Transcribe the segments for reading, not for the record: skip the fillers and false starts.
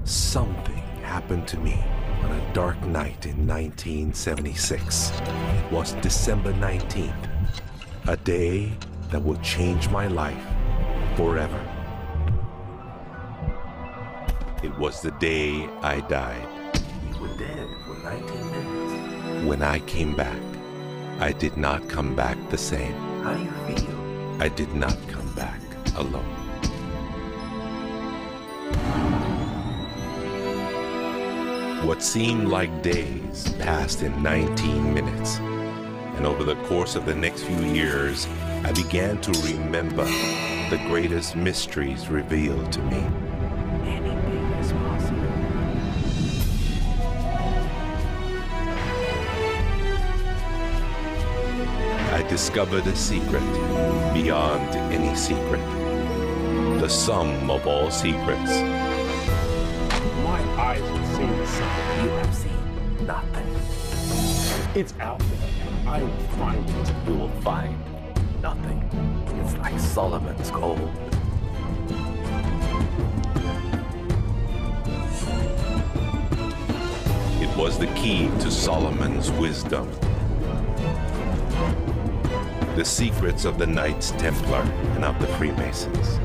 Something happened to me on a dark night in 1976. It was December 19th, a day that would change my life forever. It was the day I died. You were dead for 19 minutes. When I came back, I did not come back the same. How do you feel? I did not come back alone. What seemed like days passed in 19 minutes. And over the course of the next few years, I began to remember the greatest mysteries revealed to me. Anything is possible. I discovered a secret beyond any secret. The sum of all secrets. My eyes have seen the sun. You have seen nothing. It's out there. I will find it. You will find nothing. It's like Solomon's gold. It was the key to Solomon's wisdom. The secrets of the Knights Templar and of the Freemasons.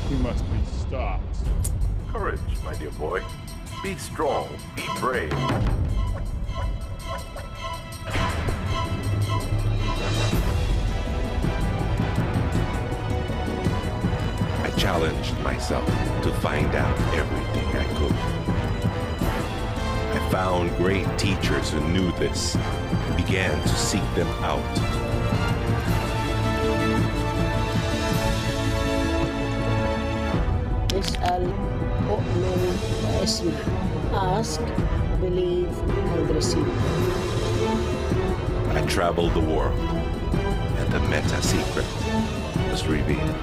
He must be stopped. Courage, my dear boy. Be strong, be brave. I challenged myself to find out everything I could. I found great teachers who knew this and began to seek them out. اسأل أؤمن وأسمع. Ask, believe, and receive. I traveled the world, and the meta secret was revealed.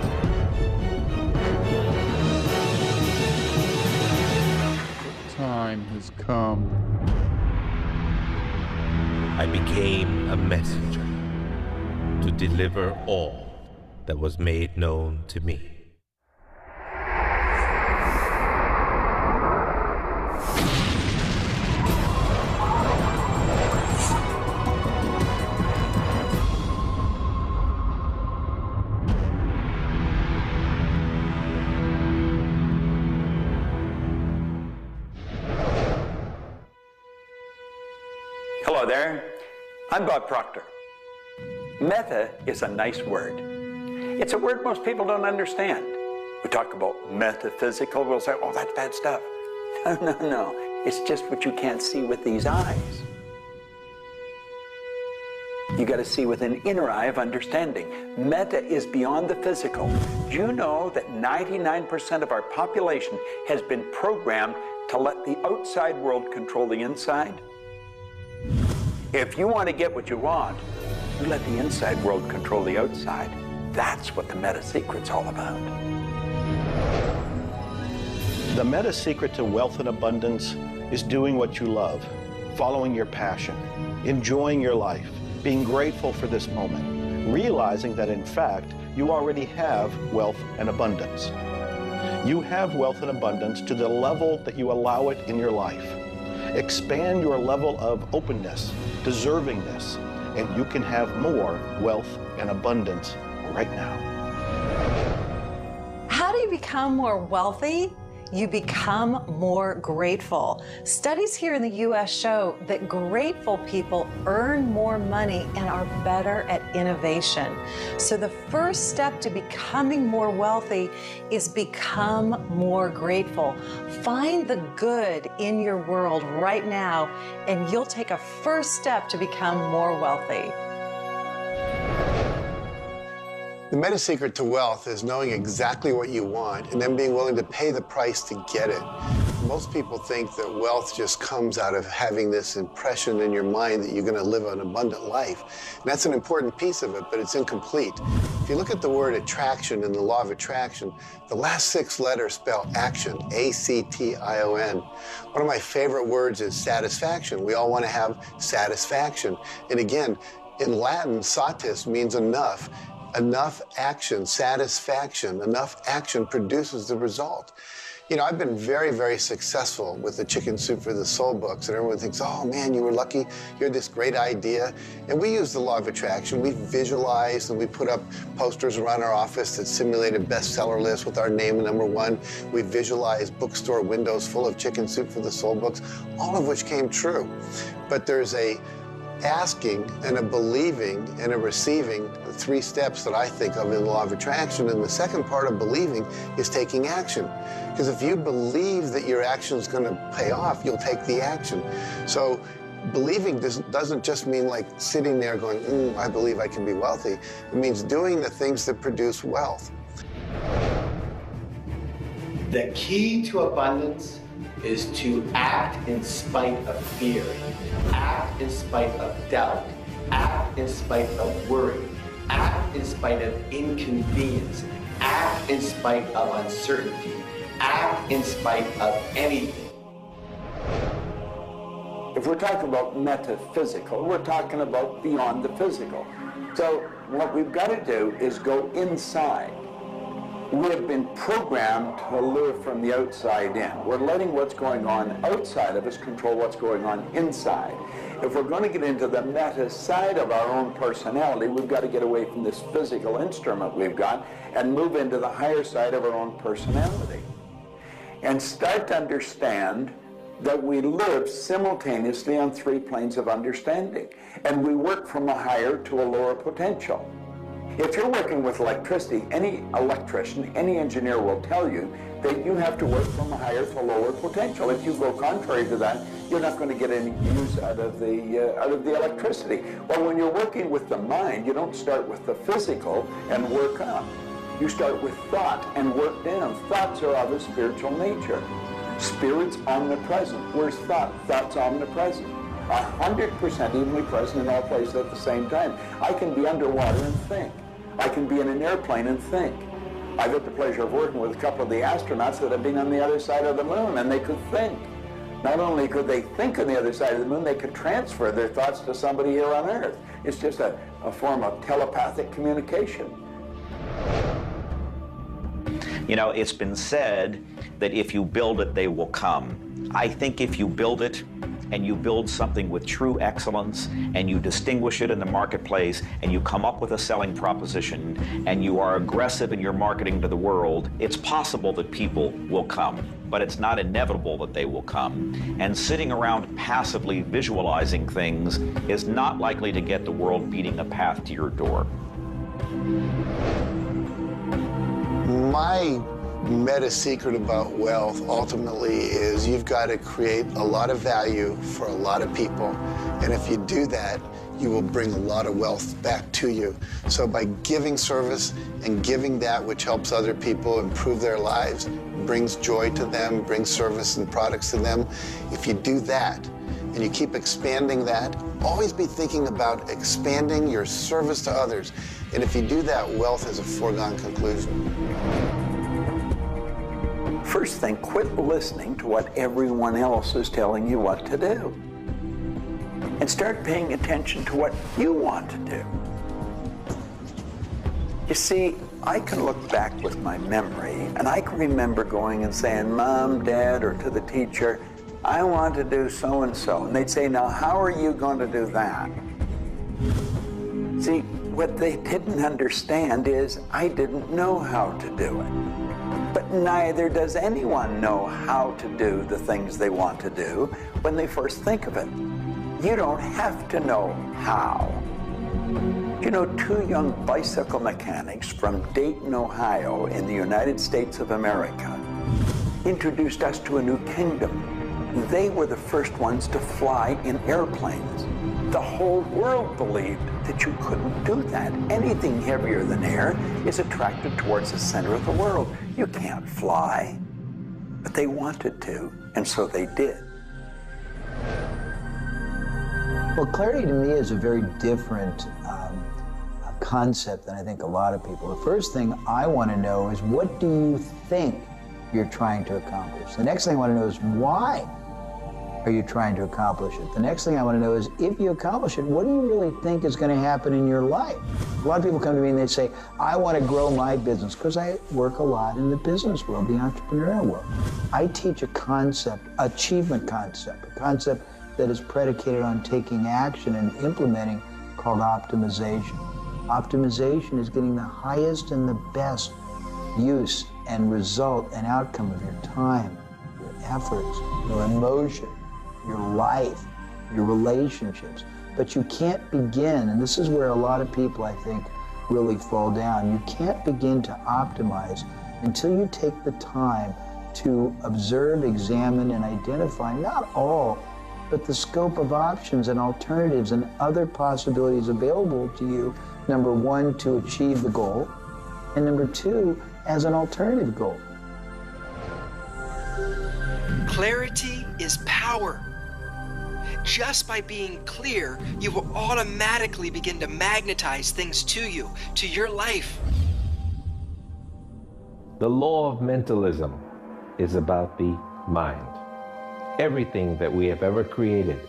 Time has come. I became a messenger to deliver all that was made known to me. Hello there, I'm Bob Proctor. Meta is a nice word. It's a word most people don't understand. We talk about metaphysical, we'll say, oh, that's bad stuff. No, it's just what you can't see with these eyes. You got to see with an inner eye of understanding. Meta is beyond the physical. Do you know that 99% of our population has been programmed to let the outside world control the inside? If you want to get what you want, you let the inside world control the outside. That's what the meta secret's all about. The meta secret to wealth and abundance is doing what you love, following your passion, enjoying your life, being grateful for this moment, realizing that in fact, you already have wealth and abundance. You have wealth and abundance to the level that you allow it in your life. Expand your level of openness, deservingness, and you can have more wealth and abundance right now. How do you become more wealthy? you become more grateful. Studies here in the U.S. show that grateful people earn more money and are better at innovation. So the first step to becoming more wealthy is become more grateful. Find the good in your world right now, and you'll take a first step to become more wealthy. The meta secret to wealth is knowing exactly what you want and then being willing to pay the price to get it. Most people think that wealth just comes out of having this impression in your mind that you're going to live an abundant life. And that's an important piece of it, but it's incomplete. If you look at the word attraction in the law of attraction, the last 6 letters spell action, A-C-T-I-O-N. One of my favorite words is satisfaction. We all want to have satisfaction. And again, in Latin, satis means enough. Enough action, satisfaction, enough action produces the result. You know, I've been very, very successful with the Chicken Soup for the Soul books, and everyone thinks, oh man, you were lucky, you had this great idea. And we use the law of attraction. We visualize and we put up posters around our office that simulated bestseller lists with our name #1. We visualize bookstore windows full of Chicken Soup for the Soul books, all of which came true. But there's a asking and a believing and a receiving, the 3 steps that I think of in the law of attraction. And the second part of believing is taking action. Because if you believe that your action is going to pay off, you'll take the action. So believing doesn't just mean like sitting there going, I believe I can be wealthy. It means doing the things that produce wealth. The key to abundance is to act in spite of fear, act in spite of doubt, act in spite of worry, act in spite of inconvenience, act in spite of uncertainty, act in spite of anything. If we're talking about metaphysical, we're talking about beyond the physical. So what we've got to do is go inside. We have been programmed to live from the outside in. We're letting what's going on outside of us control what's going on inside. If we're going to get into the meta side of our own personality, we've got to get away from this physical instrument we've got and move into the higher side of our own personality. And start to understand that we live simultaneously on 3 planes of understanding. And we work from a higher to a lower potential. If you're working with electricity, any electrician, any engineer will tell you that you have to work from a higher to a lower potential. If you go contrary to that, you're not going to get any use out of the electricity. Well, when you're working with the mind, you don't start with the physical and work up. You start with thought and work down. Thoughts are of a spiritual nature. Spirit's omnipresent. Where's thought? Thought's omnipresent. 100% evenly present in all places at the same time. I can be underwater and think. I can be in an airplane and think. I've had the pleasure of working with a couple of the astronauts that have been on the other side of the moon, and they could think. Not only could they think on the other side of the moon, they could transfer their thoughts to somebody here on Earth. It's just a form of telepathic communication. You know, it's been said that if you build it, they will come. I think if you build it, and you build something with true excellence, and you distinguish it in the marketplace, and you come up with a selling proposition, and you are aggressive in your marketing to the world, it's possible that people will come, but it's not inevitable that they will come. And sitting around passively visualizing things is not likely to get the world beating a path to your door. My meta secret about wealth ultimately is you've got to create a lot of value for a lot of people. And if you do that, you will bring a lot of wealth back to you. So by giving service and giving that which helps other people improve their lives, brings joy to them, brings service and products to them, if you do that and you keep expanding that, always be thinking about expanding your service to others. And if you do that, wealth is a foregone conclusion. First thing, quit listening to what everyone else is telling you what to do. And start paying attention to what you want to do. You see, I can look back with my memory, and I can remember going and saying, Mom, Dad, or to the teacher, I want to do so-and-so. And they'd say, now, how are you going to do that? See, what they didn't understand is I didn't know how to do it. But neither does anyone know how to do the things they want to do when they first think of it. You don't have to know how. You know, two young bicycle mechanics from Dayton, Ohio, in the United States of America, introduced us to a new kingdom. They were the first ones to fly in airplanes. The whole world believed that you couldn't do that. Anything heavier than air is attracted towards the center of the world. You can't fly. But they wanted to, and so they did. Well, clarity to me is a very different concept than I think a lot of people. The first thing I want to know is, what do you think you're trying to accomplish? The next thing I want to know is, why are you trying to accomplish it? The next thing I want to know is, if you accomplish it, what do you really think is going to happen in your life? A lot of people come to me and they say, I want to grow my business, because I work a lot in the business world, the entrepreneurial world. I teach a concept, achievement concept, a concept that is predicated on taking action and implementing, called optimization. Optimization is getting the highest and the best use and result and outcome of your time, your efforts, your emotion, your life, your relationships. But you can't begin, and this is where a lot of people, I think, really fall down. You can't begin to optimize until you take the time to observe, examine, and identify not all, but the scope of options and alternatives and other possibilities available to you, number one, to achieve the goal, and number two, as an alternative goal. Clarity is power. Just by being clear, you will automatically begin to magnetize things to you, to your life. The law of mentalism is about the mind. Everything that we have ever created,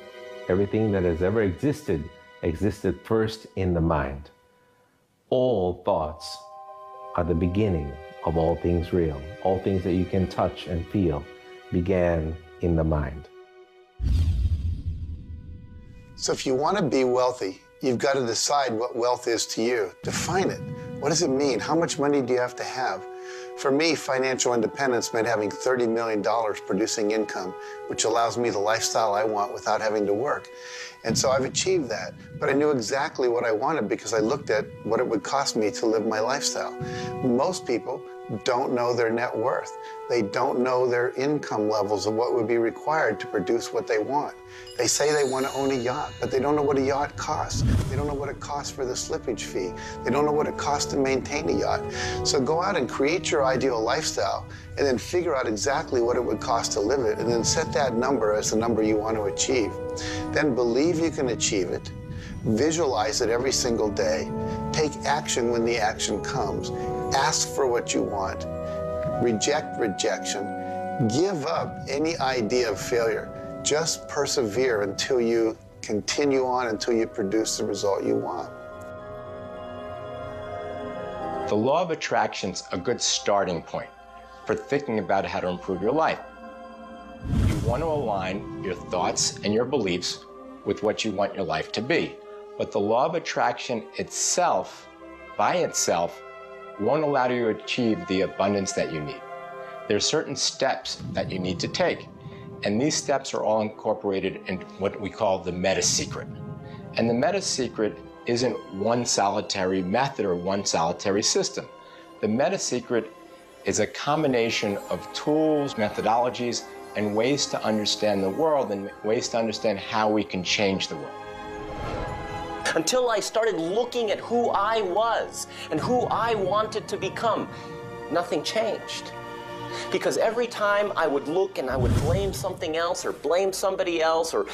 everything that has ever existed first in the mind. All thoughts are the beginning of all things real. All things that you can touch and feel began in the mind. So if you want to be wealthy, you've got to decide what wealth is to you. Define it. What does it mean? How much money do you have to have? For me, financial independence meant having $30 million producing income, which allows me the lifestyle I want without having to work. And so I've achieved that. But I knew exactly what I wanted because I looked at what it would cost me to live my lifestyle. Most people don't know their net worth. They don't know their income levels of what would be required to produce what they want. They say they want to own a yacht, but they don't know what a yacht costs. They don't know what it costs for the slippage fee. They don't know what it costs to maintain a yacht. So go out and create your ideal lifestyle and then figure out exactly what it would cost to live it, and then set that number as the number you want to achieve. Then believe you can achieve it. Visualize it every single day. Take action when the action comes. Ask for what you want. Reject rejection. Give up any idea of failure. Just persevere until you continue on, until you produce the result you want. The law of attraction's a good starting point for thinking about how to improve your life. You want to align your thoughts and your beliefs with what you want your life to be. But the law of attraction itself, by itself, won't allow you to achieve the abundance that you need. There are certain steps that you need to take, and these steps are all incorporated in what we call the meta secret. And the meta secret isn't one solitary method or one solitary system. The meta secret is a combination of tools, methodologies, and ways to understand the world and ways to understand how we can change the world. Until I started looking at who I was and who I wanted to become, nothing changed. Because every time I would look and I would blame something else or blame somebody else or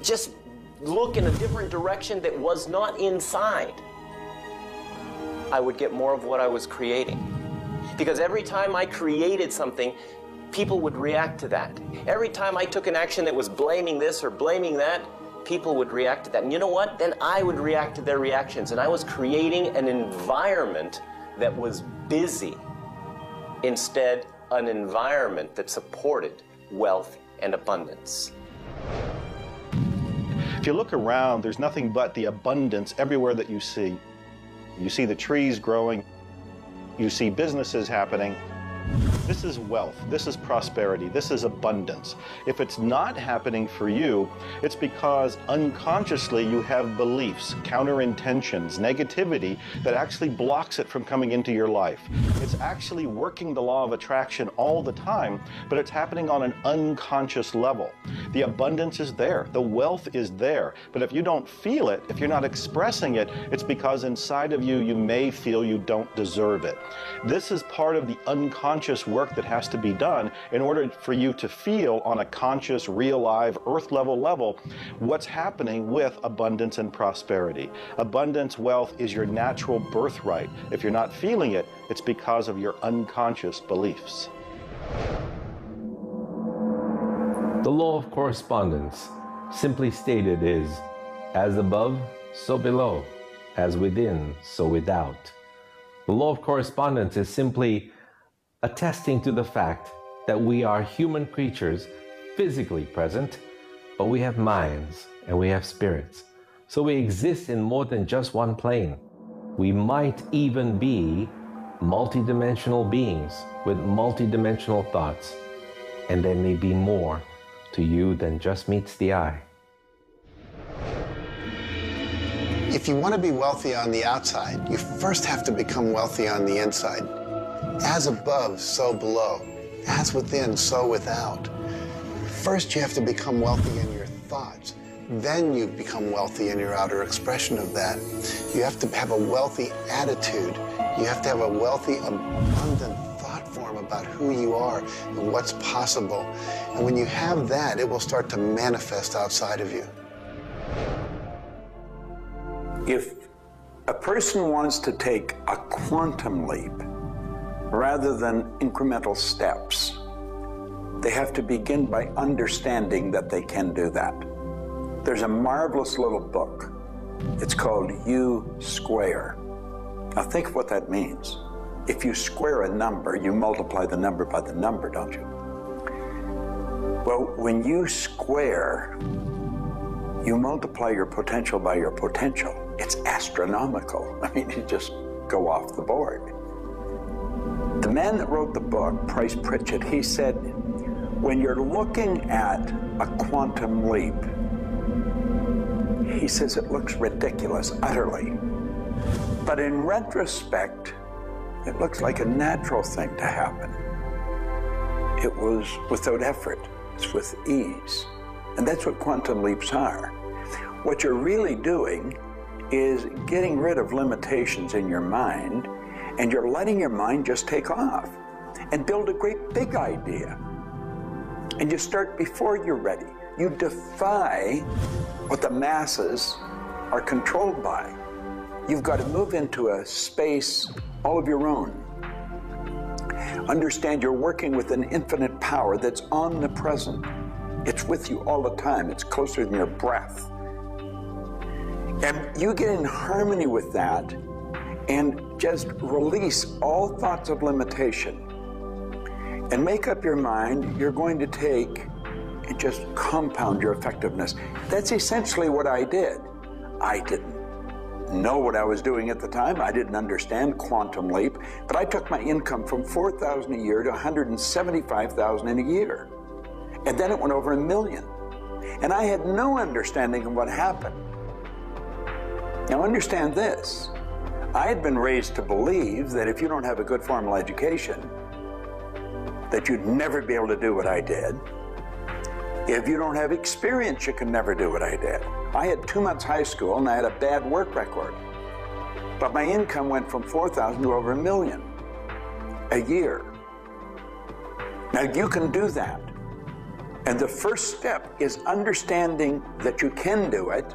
just look in a different direction that was not inside, I would get more of what I was creating. Because every time I created something, people would react to that. Every time I took an action that was blaming this or blaming that, people would react to that. And you know what? Then I would react to their reactions. And I was creating an environment that was busy. Instead, an environment that supported wealth and abundance. If you look around, there's nothing but the abundance everywhere that you see. You see the trees growing. You see businesses happening. This is wealth, this is prosperity, this is abundance. If it's not happening for you, it's because unconsciously you have beliefs, counterintentions, negativity that actually blocks it from coming into your life. It's actually working the law of attraction all the time, but it's happening on an unconscious level. The abundance is there, the wealth is there, but if you don't feel it, if you're not expressing it, it's because inside of you, you may feel you don't deserve it. This is part of the unconscious work that has to be done in order for you to feel on a conscious, real, live, earth level what's happening with abundance and prosperity. Abundance, wealth is your natural birthright. If you're not feeling it, it's because of your unconscious beliefs. The law of correspondence, simply stated, is as above, so below, as within, so without. The law of correspondence is simply attesting to the fact that we are human creatures physically present, but we have minds and we have spirits. So we exist in more than just one plane. We might even be multidimensional beings with multidimensional thoughts, and there may be more to you than just meets the eye. If you want to be wealthy on the outside, you first have to become wealthy on the inside. As above, so below. As within, so without. First, you have to become wealthy in your thoughts. Then you become wealthy in your outer expression of that. You have to have a wealthy attitude. You have to have a wealthy, abundant thought form about who you are and what's possible. And when you have that, it will start to manifest outside of you. If a person wants to take a quantum leap rather than incremental steps, they have to begin by understanding that they can do that. There's a marvelous little book. It's called U Square. Now think of what that means. If you square a number, you multiply the number by the number, don't you? Well, when you square, you multiply your potential by your potential. It's astronomical. I mean, you just go off the board. The man that wrote the book, Price Pritchett, he said, when you're looking at a quantum leap, he says it looks ridiculous, utterly. But in retrospect, it looks like a natural thing to happen. It was without effort. It's with ease. And that's what quantum leaps are. What you're really doing is getting rid of limitations in your mind, and you're letting your mind just take off and build a great big idea. And you start before you're ready. You defy what the masses are controlled by. You've got to move into a space all of your own. Understand you're working with an infinite power that's omnipresent. It's with you all the time. It's closer than your breath. And you get in harmony with that and just release all thoughts of limitation and make up your mind you're going to take and just compound your effectiveness. That's essentially what I did. I didn't know what I was doing at the time. I didn't understand quantum leap, but I took my income from $4,000 a year to $175,000 in a year. And then it went over $1 million. And I had no understanding of what happened. Now understand this. I had been raised to believe that if you don't have a good formal education, that you'd never be able to do what I did. If you don't have experience, you can never do what I did. I had 2 months high school and I had a bad work record. But my income went from $4,000 to over $1 million a year. Now you can do that. And the first step is understanding that you can do it.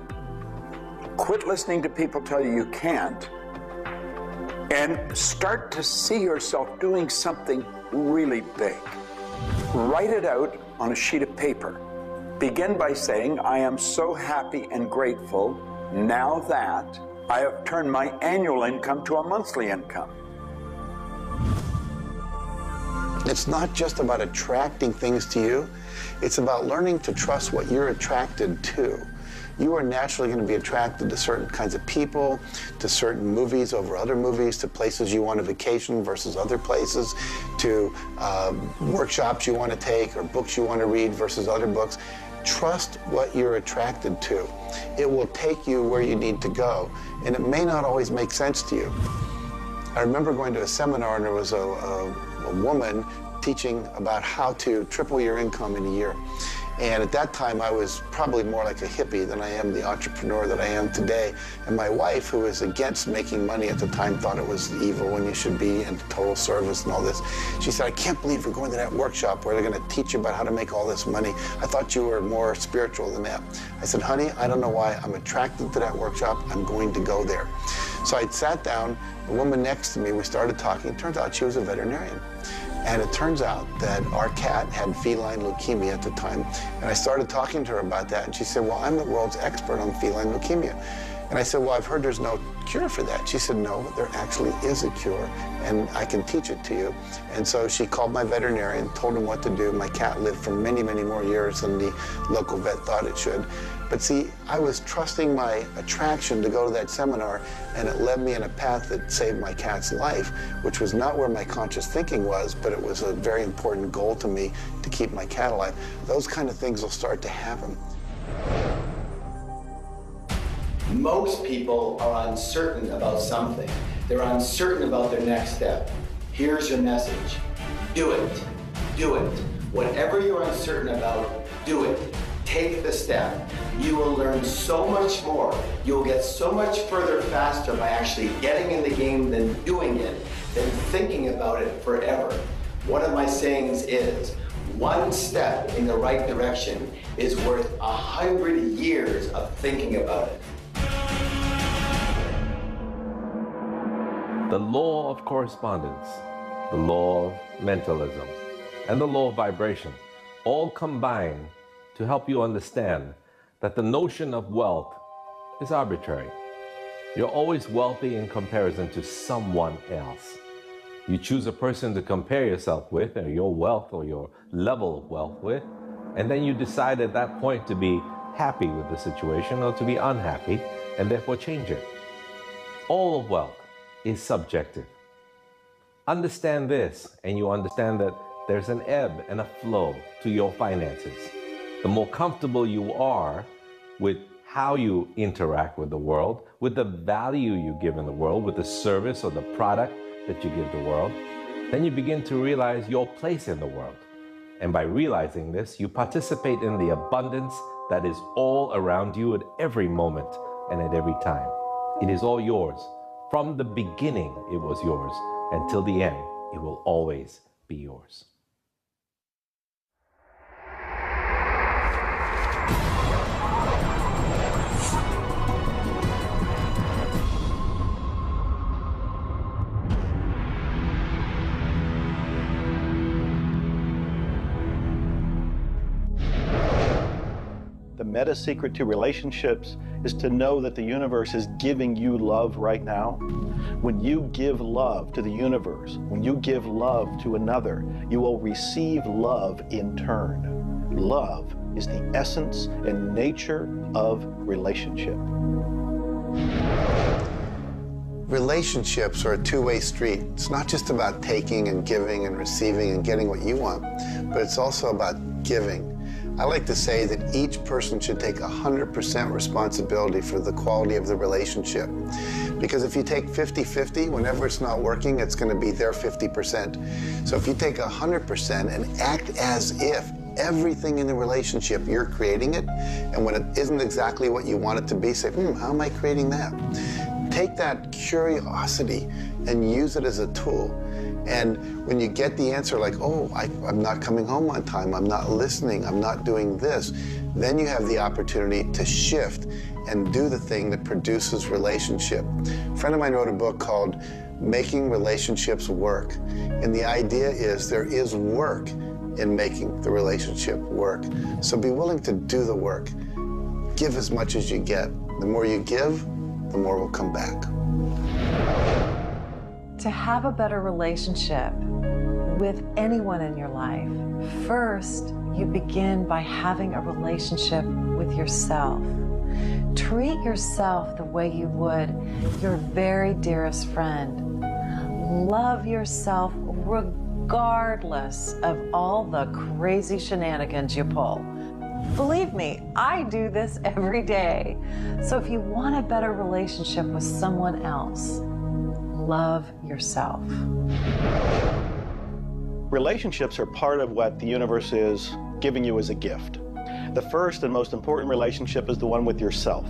Quit listening to people tell you you can't. And start to see yourself doing something really big. Write it out on a sheet of paper. Begin by saying, I am so happy and grateful now that I have turned my annual income to a monthly income. It's not just about attracting things to you. It's about learning to trust what you're attracted to. you are naturally going to be attracted to certain kinds of people, to certain movies over other movies, to places you want to vacation versus other places, to workshops you want to take or books you want to read versus other books. Trust what you're attracted to. It will take you where you need to go, and it may not always make sense to you. I remember going to a seminar, and there was a woman teaching about how to triple your income in a year. And at that time, I was probably more like a hippie than I am the entrepreneur that I am today. And my wife, who was against making money at the time, thought it was evil when you should be in total service and all this. She said, I can't believe you're going to that workshop where they're going to teach you about how to make all this money. I thought you were more spiritual than that. I said, honey, I don't know why I'm attracted to that workshop. I'm going to go there. So I sat down, the woman next to me, we started talking. It turns out she was a veterinarian. And it turns out that our cat had feline leukemia at the time. And I started talking to her about that. And she said, well, I'm the world's expert on feline leukemia. And I said, well, I've heard there's no cure for that. She said, no, there actually is a cure, and I can teach it to you. And so she called my veterinarian, told him what to do. My cat lived for many, many more years than the local vet thought it should. But see, I was trusting my attraction to go to that seminar, and it led me in a path that saved my cat's life, which was not where my conscious thinking was, but it was a very important goal to me to keep my cat alive. Those kind of things will start to happen. Most people are uncertain about something. They're uncertain about their next step. Here's your message. Do it. Do it. Whatever you're uncertain about, do it. Take the step. You will learn so much more. You'll get so much further faster by actually getting in the game than doing it, than thinking about it forever. One of my sayings is, one step in the right direction is worth 100 years of thinking about it. The law of correspondence, the law of mentalism, and the law of vibration all combine to help you understand that the notion of wealth is arbitrary. You're always wealthy in comparison to someone else. You choose a person to compare yourself with, or your wealth or your level of wealth with, and then you decide at that point to be happy with the situation or to be unhappy, and therefore change it. All of wealth is subjective. Understand this, and you understand that there's an ebb and a flow to your finances. The more comfortable you are with how you interact with the world, with the value you give in the world, with the service or the product that you give the world, then you begin to realize your place in the world. And by realizing this, you participate in the abundance that is all around you at every moment and at every time. It is all yours. From the beginning, it was yours. Until the end, it will always be yours. The meta secret to relationships is to know that the universe is giving you love right now. When you give love to the universe, when you give love to another, you will receive love in turn. Love is the essence and nature of relationship. Relationships are a two-way street. It's not just about taking and giving and receiving and getting what you want, but it's also about giving. I like to say that each person should take 100% responsibility for the quality of the relationship. Because if you take 50-50, whenever it's not working, it's going to be their 50%. So if you take 100% and act as if everything in the relationship, you're creating it, and when it isn't exactly what you want it to be, say, how am I creating that? Take that curiosity and use it as a tool. And when you get the answer like, oh, I'm not coming home on time, I'm not listening, I'm not doing this, then you have the opportunity to shift and do the thing that produces relationship. A friend of mine wrote a book called Making Relationships Work. And the idea is there is work in making the relationship work. So be willing to do the work. Give as much as you get. The more you give, the more will come back. To have a better relationship with anyone in your life, first, you begin by having a relationship with yourself. Treat yourself the way you would your very dearest friend. Love yourself regardless of all the crazy shenanigans you pull. Believe me, I do this every day. So if you want a better relationship with someone else, love yourself. Relationships are part of what the universe is giving you as a gift. The first and most important relationship is the one with yourself.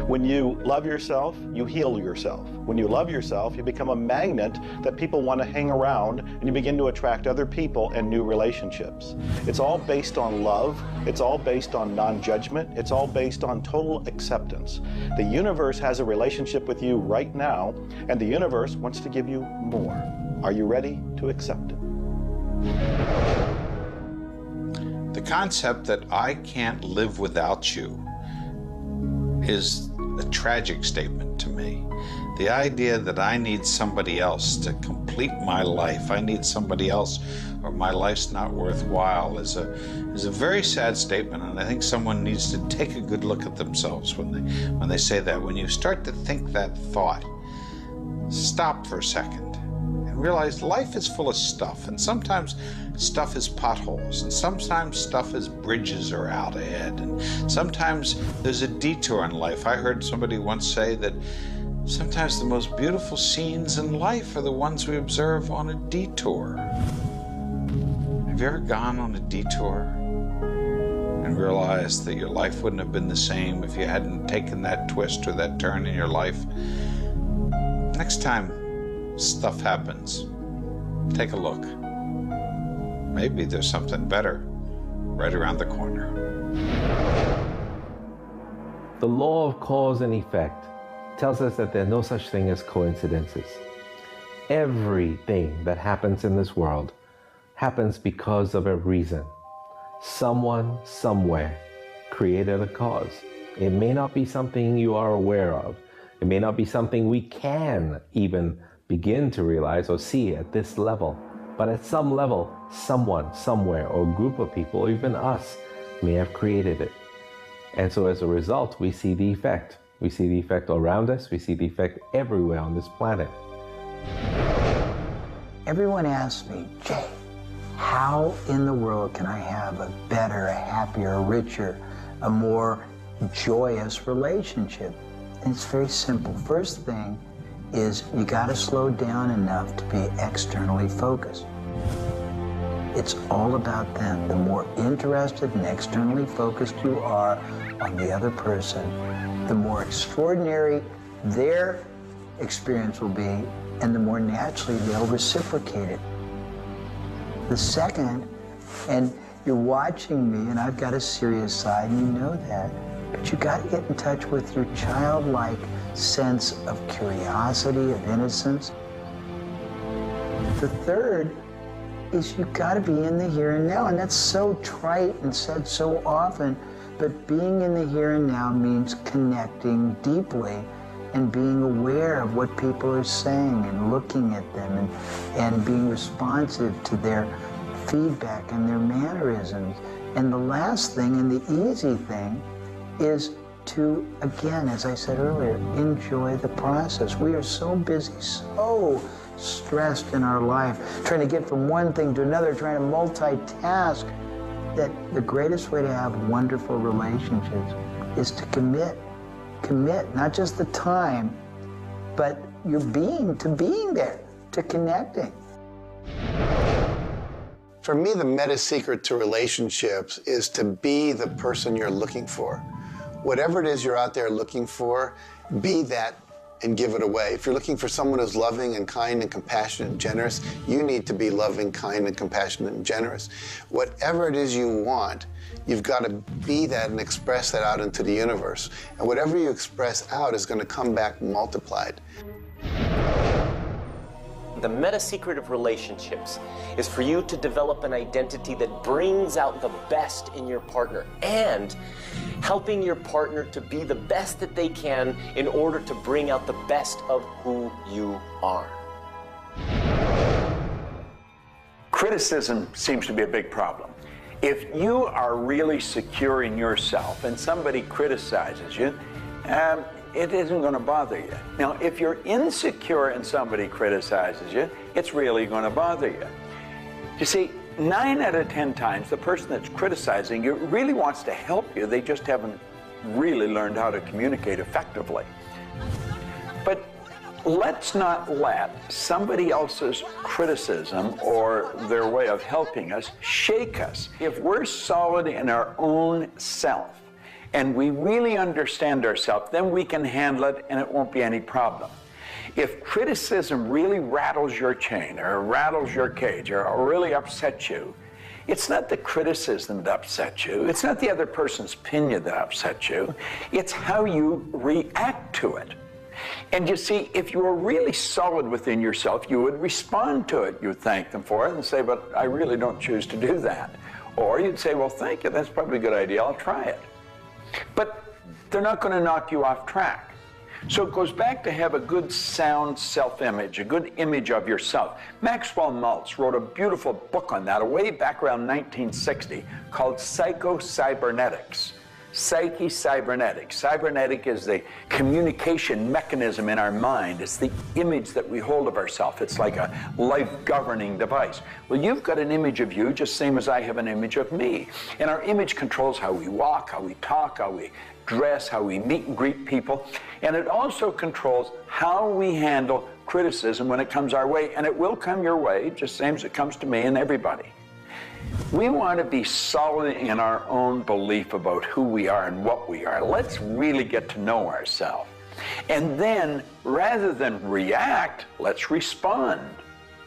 When you love yourself, you heal yourself. When you love yourself, you become a magnet that people want to hang around, and you begin to attract other people and new relationships. It's all based on love. It's all based on non-judgment. It's all based on total acceptance. The universe has a relationship with you right now, and the universe wants to give you more. Are you ready to accept it? The concept that I can't live without you is a tragic statement to me. The idea that I need somebody else to complete my life, I need somebody else or my life's not worthwhile is a very sad statement, and I think someone needs to take a good look at themselves when they say that. When you start to think that thought, stop for a second. Realize life is full of stuff, and sometimes stuff is potholes, and sometimes stuff is bridges are out ahead, and sometimes there's a detour in life. I heard somebody once say that sometimes the most beautiful scenes in life are the ones we observe on a detour. Have you ever gone on a detour and realized that your life wouldn't have been the same if you hadn't taken that twist or that turn in your life? Next time stuff happens, take a look. Maybe there's something better right around the corner. The law of cause and effect tells us that there's no such thing as coincidences. Everything that happens in this world happens because of a reason. Someone, somewhere, created a cause. It may not be something you are aware of. It may not be something we can even begin to realize or see at this level. But at some level, someone, somewhere, or a group of people, or even us, may have created it. And so as a result, we see the effect. We see the effect around us. We see the effect everywhere on this planet. Everyone asks me, Jay, how in the world can I have a better, a happier, a richer, a more joyous relationship? And it's very simple. First thing is you got to slow down enough to be externally focused. It's all about them. The more interested and externally focused you are on the other person, the more extraordinary their experience will be, and the more naturally they'll reciprocate it. The second, and you're watching me, and I've got a serious side, and you know that, but you got to get in touch with your childlike sense of curiosity, of innocence. The third is you got to be in the here and now, and that's so trite and said so often, but being in the here and now means connecting deeply and being aware of what people are saying and looking at them and being responsive to their feedback and their mannerisms. And the last thing, and the easy thing, is to, again, as I said earlier, enjoy the process. We are so busy, so stressed in our life, trying to get from one thing to another, trying to multitask, that the greatest way to have wonderful relationships is to commit. Commit, not just the time, but your being, to being there, to connecting. For me, the meta secret to relationships is to be the person you're looking for. Whatever it is you're out there looking for, be that and give it away. If you're looking for someone who's loving and kind and compassionate and generous, you need to be loving, kind, and compassionate and generous. Whatever it is you want, you've got to be that and express that out into the universe. And whatever you express out is going to come back multiplied. The meta secret of relationships is for you to develop an identity that brings out the best in your partner and helping your partner to be the best that they can in order to bring out the best of who you are. Criticism seems to be a big problem. If you are really secure in yourself and somebody criticizes you, it isn't going to bother you. Now, if you're insecure and somebody criticizes you, it's really going to bother you. You see, 9 out of 10 times, the person that's criticizing you really wants to help you. They just haven't really learned how to communicate effectively. But let's not let somebody else's criticism or their way of helping us shake us. If we're solid in our own self and we really understand ourselves, then we can handle it and it won't be any problem. If criticism really rattles your chain or rattles your cage or really upsets you, it's not the criticism that upsets you. It's not the other person's opinion that upsets you. It's how you react to it. And you see, if you were really solid within yourself, you would respond to it. You would thank them for it and say, but I really don't choose to do that. Or you'd say, well, thank you, that's probably a good idea, I'll try it. But they're not going to knock you off track. So it goes back to have a good, sound self-image, a good image of yourself. Maxwell Maltz wrote a beautiful book on that way back around 1960 called Psycho-Cybernetics. Psyche-Cybernetic. Cybernetic is the communication mechanism in our mind. It's the image that we hold of ourselves. It's like a life-governing device. Well, you've got an image of you just same as I have an image of me. And our image controls how we walk, how we talk, how we dress, how we meet and greet people. And it also controls how we handle criticism when it comes our way. And it will come your way, just same as it comes to me and everybody. We want to be solid in our own belief about who we are and what we are. Let's really get to know ourselves. And then, rather than react, let's respond.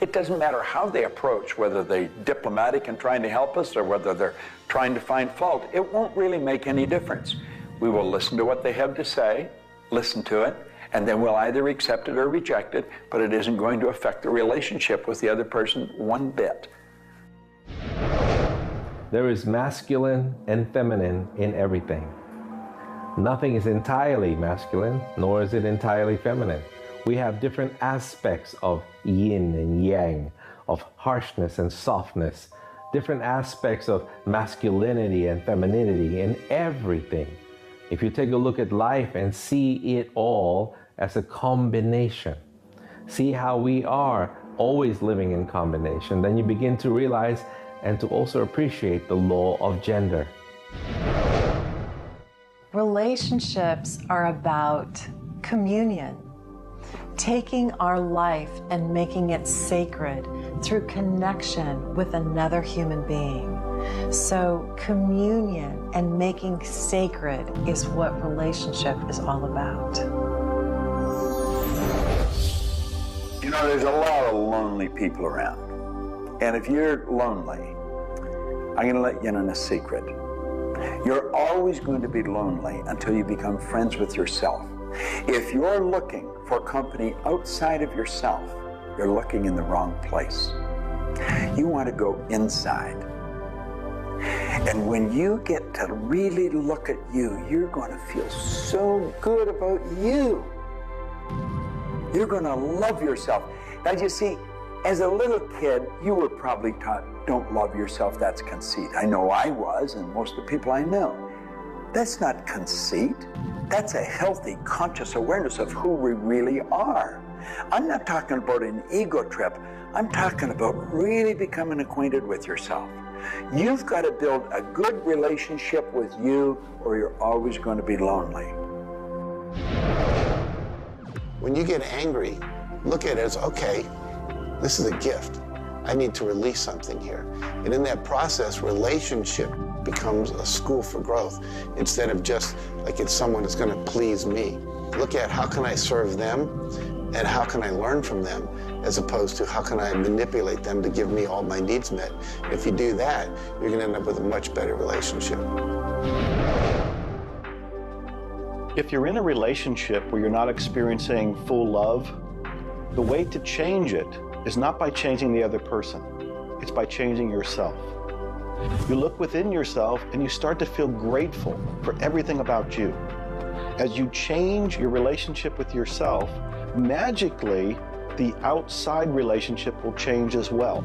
It doesn't matter how they approach, whether they're diplomatic and trying to help us or whether they're trying to find fault. It won't really make any difference. We will listen to what they have to say, listen to it, and then we'll either accept it or reject it, but it isn't going to affect the relationship with the other person one bit. There is masculine and feminine in everything. Nothing is entirely masculine, nor is it entirely feminine. We have different aspects of yin and yang, of harshness and softness, different aspects of masculinity and femininity in everything. If you take a look at life and see it all as a combination, see how we are always living in combination, then you begin to realize and to also appreciate the law of gender. Relationships are about communion, taking our life and making it sacred through connection with another human being. So communion and making sacred is what relationship is all about. You know, there's a lot of lonely people around. And if you're lonely, I'm going to let you in on a secret. You're always going to be lonely until you become friends with yourself. If you're looking for company outside of yourself, you're looking in the wrong place. You want to go inside. And when you get to really look at you, you're going to feel so good about you. You're going to love yourself. Now, you see, as a little kid, you were probably taught, don't love yourself, that's conceit. I know I was, and most of the people I know. That's not conceit. That's a healthy, conscious awareness of who we really are. I'm not talking about an ego trip. I'm talking about really becoming acquainted with yourself. You've got to build a good relationship with you, or you're always going to be lonely. When you get angry, look at it as, okay, this is a gift. I need to release something here. And in that process, relationship becomes a school for growth instead of just like it's someone that's going to please me. Look at how can I serve them and how can I learn from them, as opposed to how can I manipulate them to give me all my needs met. And if you do that, you're going to end up with a much better relationship. If you're in a relationship where you're not experiencing full love, the way to change it is not by changing the other person. It's by changing yourself. You look within yourself and you start to feel grateful for everything about you. As you change your relationship with yourself, magically, the outside relationship will change as well.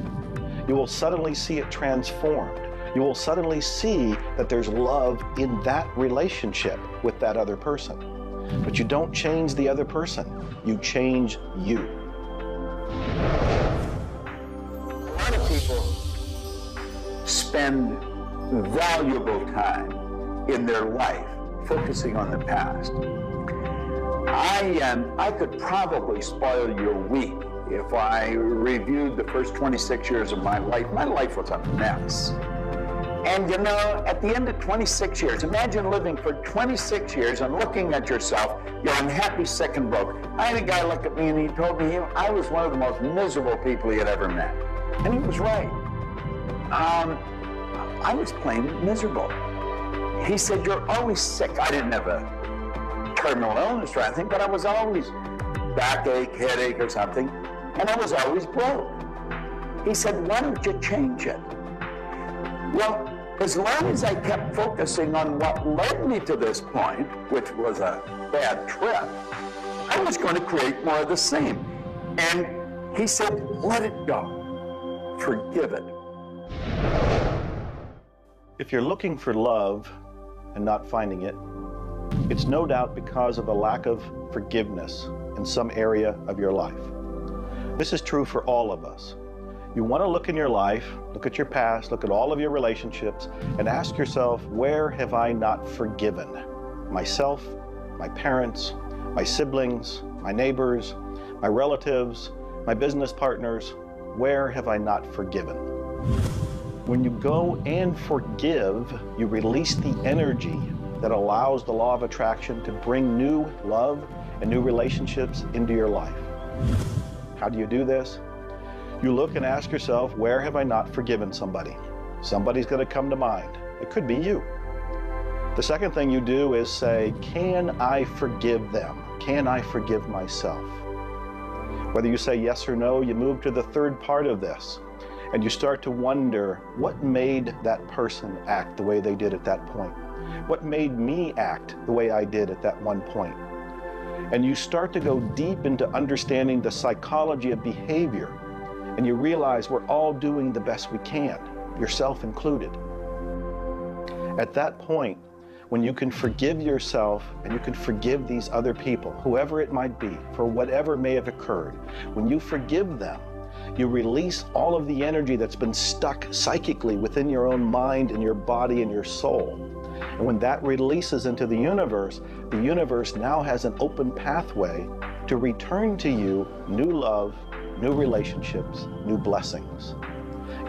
You will suddenly see it transformed. you will suddenly see that there's love in that relationship with that other person. But you don't change the other person, you change you. A lot of people spend valuable time in their life focusing on the past. I could probably spoil your week if I reviewed the first 26 years of my life. My life was a mess. And you know, at the end of 26 years, imagine living for 26 years and looking at yourself, you're unhappy, sick, and broke. I had a guy look at me and he told me I was one of the most miserable people he had ever met. And he was right. I was plain miserable. He said, you're always sick. I didn't have a terminal illness or anything, but I was always backache, headache, or something, and I was always broke. He said, why don't you change it? Well, as long as I kept focusing on what led me to this point, which was a bad trip, I was going to create more of the same. And he said, let it go. Forgive it. If you're looking for love and not finding it, it's no doubt because of a lack of forgiveness in some area of your life. This is true for all of us. You want to look in your life, look at your past, look at all of your relationships, and ask yourself, where have I not forgiven? Myself, my parents, my siblings, my neighbors, my relatives, my business partners, where have I not forgiven? When you go and forgive, you release the energy that allows the law of attraction to bring new love and new relationships into your life. How do you do this? You look and ask yourself, where have I not forgiven somebody? Somebody's going to come to mind. It could be you. The second thing you do is say, can I forgive them? Can I forgive myself? Whether you say yes or no, you move to the third part of this, and you start to wonder, what made that person act the way they did at that point? What made me act the way I did at that one point? And you start to go deep into understanding the psychology of behavior, and you realize we're all doing the best we can, yourself included. At that point, when you can forgive yourself and you can forgive these other people, whoever it might be, for whatever may have occurred, when you forgive them, you release all of the energy that's been stuck psychically within your own mind and your body and your soul. And when that releases into the universe now has an open pathway to return to you new love, new relationships, new blessings.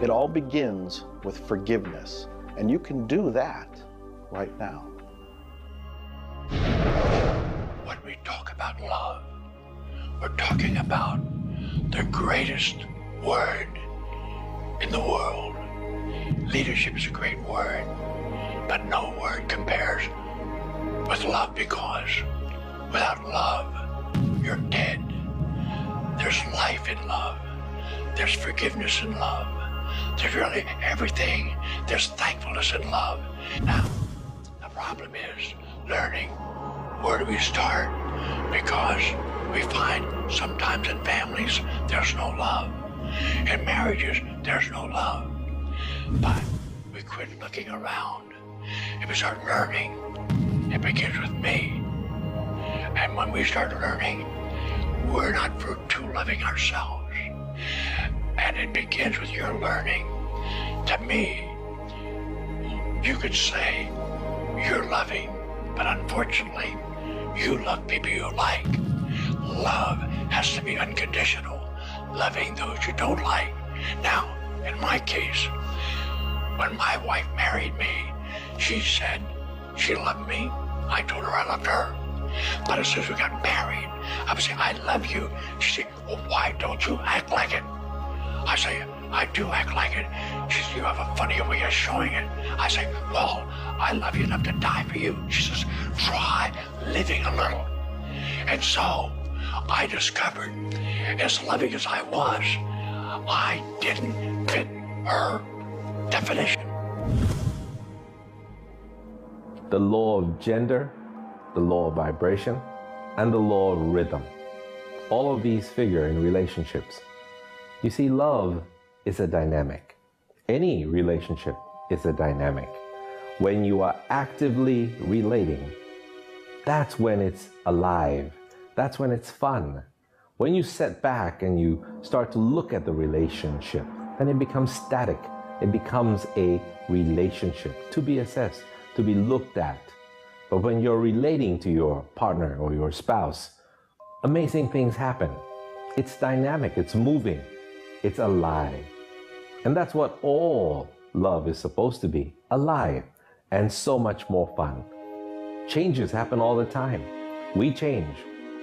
It all begins with forgiveness, and you can do that right now. When we talk about love, we're talking about the greatest word in the world. Leadership is a great word, but no word compares with love, because without love, you're dead. There's life in love. There's forgiveness in love. There's really everything. There's thankfulness in love. Now, the problem is learning where do we start, because we find sometimes in families there's no love. In marriages, there's no love. But we quit looking around and we start learning. It begins with me. And when we start learning, we're not too loving ourselves. And it begins with your learning. To me, you could say you're loving, but unfortunately, you love people you like. Love has to be unconditional, loving those you don't like. Now, in my case, when my wife married me, she said she loved me. I told her I loved her. But as soon as we got married, I would say, I love you. She said, well, why don't you act like it? I say, I do act like it. She says, you have a funny way of showing it. I say, well, I love you enough to die for you. She says, try living a little. And so I discovered, as loving as I was, I didn't fit her definition. The law of gender, the law of vibration, and the law of rhythm. All of these figure in relationships. You see, love is a dynamic. Any relationship is a dynamic. When you are actively relating, that's when it's alive. That's when it's fun. When you sit back and you start to look at the relationship, then it becomes static. It becomes a relationship to be assessed, to be looked at. But when you're relating to your partner or your spouse, amazing things happen. It's dynamic, it's moving, it's alive. And that's what all love is supposed to be, alive, and so much more fun. Changes happen all the time. We change.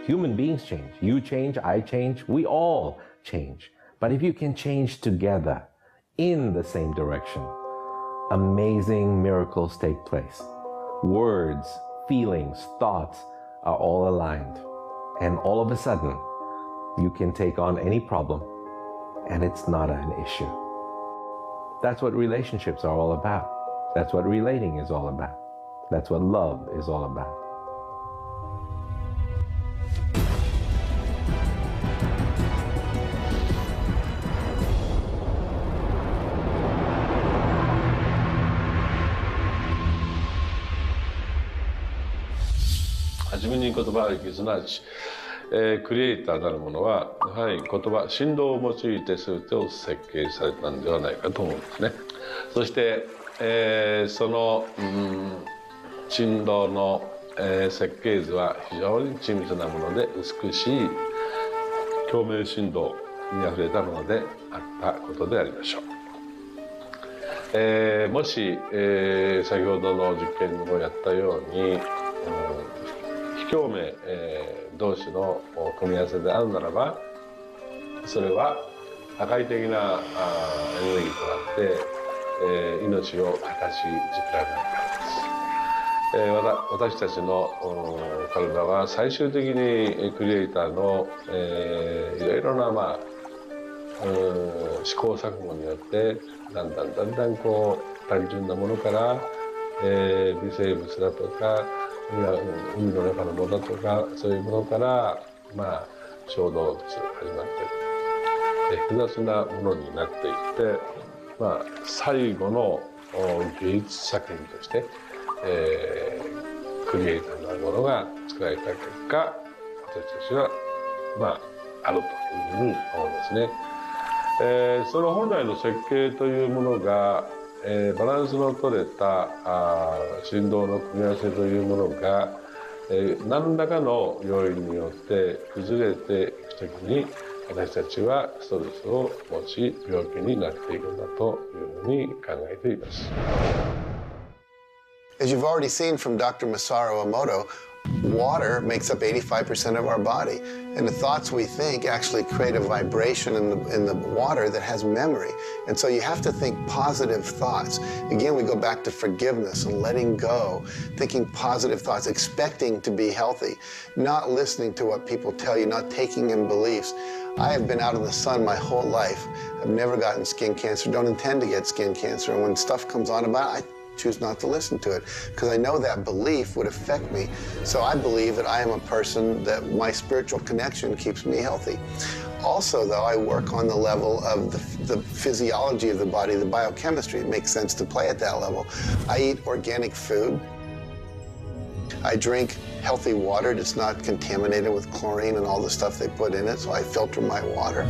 Human beings change. You change, I change, we all change. But if you can change together in the same direction, amazing miracles take place. Words, feelings, thoughts are all aligned. And all of a sudden, you can take on any problem and it's not an issue. That's what relationships are all about. That's what relating is all about. That's what love is all about. 初めに言葉劇すなわち、クリエイターなるものはやはり言葉振動を用いて全てを設計されたんではないかと思うんですね。そして、その、振動の、設計図は非常に緻密なもので美しい共鳴振動にあふれたものであったことでありましょう。もし、先ほどの実験にもやったように、非共鳴、同士の組み合わせであるならば、それは破壊的なエネルギーとなって、命を形作られるからです。私たちの体は最終的にクリエイターの、いろいろな、試行錯誤によってだんだんこう単純なものから、微生物だとか海の中のものだとかそういうものから、小動物始まって複雑なものになっていって、最後の芸術作品として、クリエイターなものが作られた結果、私たちはあるというふうに思うんですね。その本来の設計というものが、バランスの取れた振動の組み合わせというものが、何らかの要因によって崩れていくときに私たちはストレスを持ち病気になっているんだというふうに考えています。As you've already seen from Dr. Masaru Emoto, water makes up 85% of our body, and the thoughts we think actually create a vibration in the water that has memory. And so you have to think positive thoughts. Again, we go back to forgiveness and letting go, thinking positive thoughts, expecting to be healthy, not listening to what people tell you, not taking in beliefs. I have been out in the sun my whole life. I've never gotten skin cancer, don't intend to get skin cancer. And when stuff comes on about it, I choose not to listen to it because I know that belief would affect me. So I believe that I am a person that my spiritual connection keeps me healthy. Also, though, I work on the level of the physiology of the body, the biochemistry. It makes sense to play at that level. I eat organic food. I drink healthy water that's not contaminated with chlorine and all the stuff they put in it, so I filter my water.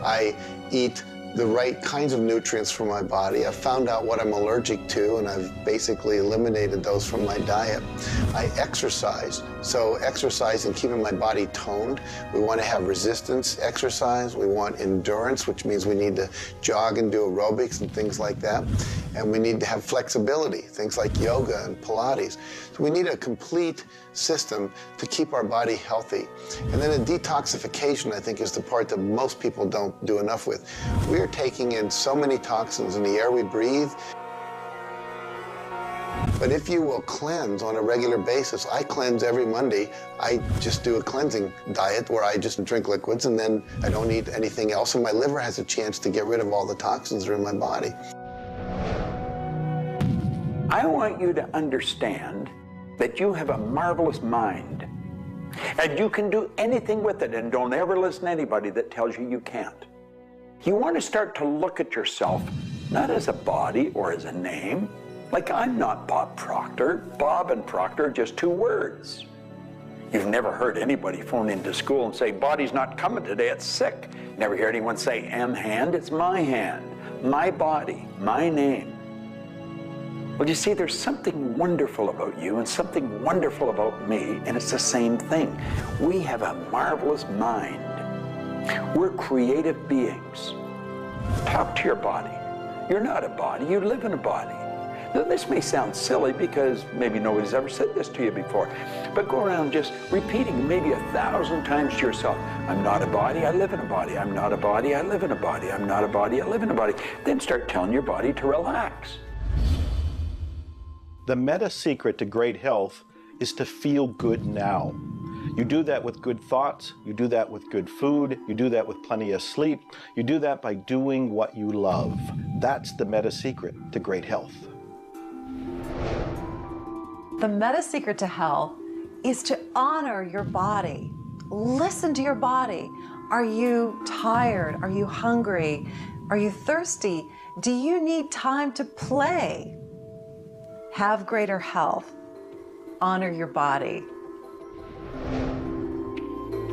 I eat the right kinds of nutrients for my body. I've found out what I'm allergic to, and I've basically eliminated those from my diet. I exercise, so exercise and keeping my body toned. We want to have resistance exercise. We want endurance, which means we need to jog and do aerobics and things like that. And we need to have flexibility, things like yoga and Pilates. So we need a complete system to keep our body healthy. And then a detoxification, I think, is the part that most people don't do enough with. We are taking in so many toxins in the air we breathe. But if you will cleanse on a regular basis, I cleanse every Monday. I just do a cleansing diet where I just drink liquids and then I don't eat anything else, and my liver has a chance to get rid of all the toxins that are in my body. I want you to understand that you have a marvelous mind and you can do anything with it, and don't ever listen to anybody that tells you you can't. You want to start to look at yourself not as a body or as a name. Like, I'm not Bob Proctor. Bob and Proctor are just two words. You've never heard anybody phone into school and say, body's not coming today, it's sick. Never hear anyone say, hand, it's my hand, my body, my name. Well, you see, there's something wonderful about you and something wonderful about me, and it's the same thing. We have a marvelous mind. We're creative beings. Talk to your body. You're not a body, you live in a body. Now, this may sound silly because maybe nobody's ever said this to you before, but go around just repeating maybe 1,000 times to yourself, I'm not a body, I live in a body. I'm not a body, I live in a body. I'm not a body, I live in a body. Then start telling your body to relax. The meta secret to great health is to feel good now. You do that with good thoughts, you do that with good food, you do that with plenty of sleep, you do that by doing what you love. That's the meta secret to great health. The meta secret to health is to honor your body. Listen to your body. Are you tired? Are you hungry? Are you thirsty? Do you need time to play? Have greater health. Honor your body.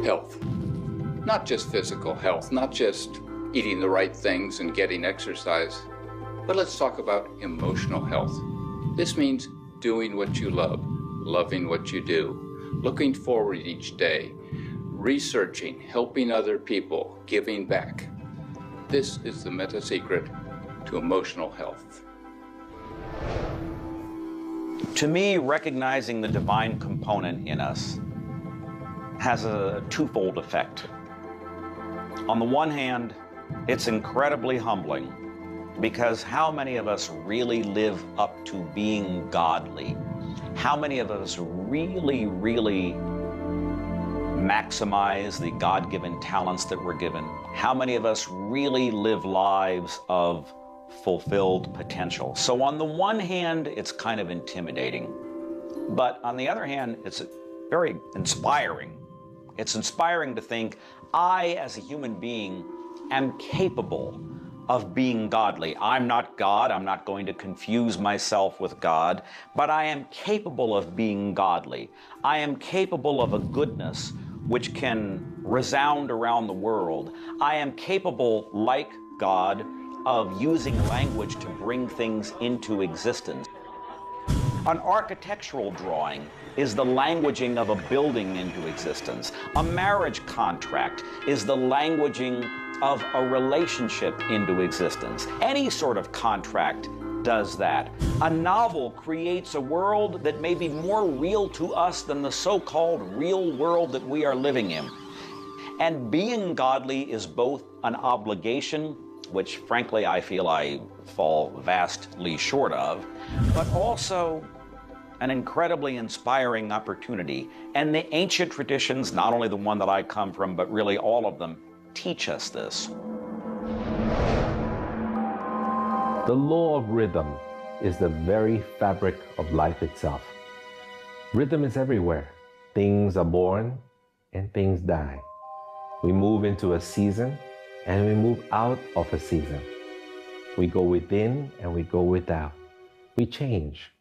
Health. Not just physical health, not just eating the right things and getting exercise, but let's talk about emotional health. This means doing what you love, loving what you do, looking forward each day, researching, helping other people, giving back. This is the meta secret to emotional health. To me, recognizing the divine component in us has a twofold effect. On the one hand, it's incredibly humbling, because how many of us really live up to being godly? How many of us really maximize the God-given talents that we're given? How many of us really live lives of fulfilled potential? So on the one hand, it's kind of intimidating. But on the other hand, it's very inspiring. It's inspiring to think, I, as a human being, am capable of being godly. I'm not God, I'm not going to confuse myself with God, but I am capable of being godly. I am capable of a goodness which can resound around the world. I am capable, like God, of using language to bring things into existence. An architectural drawing is the languaging of a building into existence. A marriage contract is the languaging of a relationship into existence. Any sort of contract does that. A novel creates a world that may be more real to us than the so-called real world that we are living in. And being godly is both an obligation, which frankly I feel I fall vastly short of, but also an incredibly inspiring opportunity. And the ancient traditions, not only the one that I come from, but really all of them, teach us this. The law of rhythm is the very fabric of life itself. Rhythm is everywhere. Things are born and things die. We move into a season and we move out of a season. We go within and we go without. We change.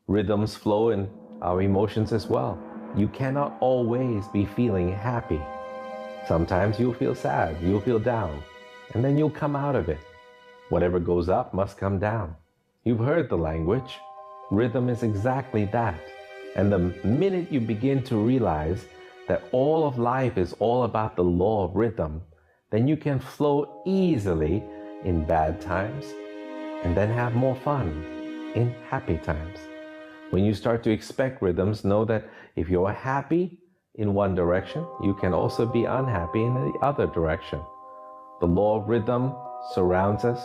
Rhythms flow in our emotions as well. You cannot always be feeling happy. Sometimes you'll feel sad, you'll feel down, and then you'll come out of it. Whatever goes up must come down. You've heard the language. Rhythm is exactly that. And the minute you begin to realize that all of life is all about the law of rhythm, then you can flow easily in bad times and then have more fun in happy times. When you start to expect rhythms, know that if you're happy in one direction, you can also be unhappy in the other direction. The law of rhythm surrounds us,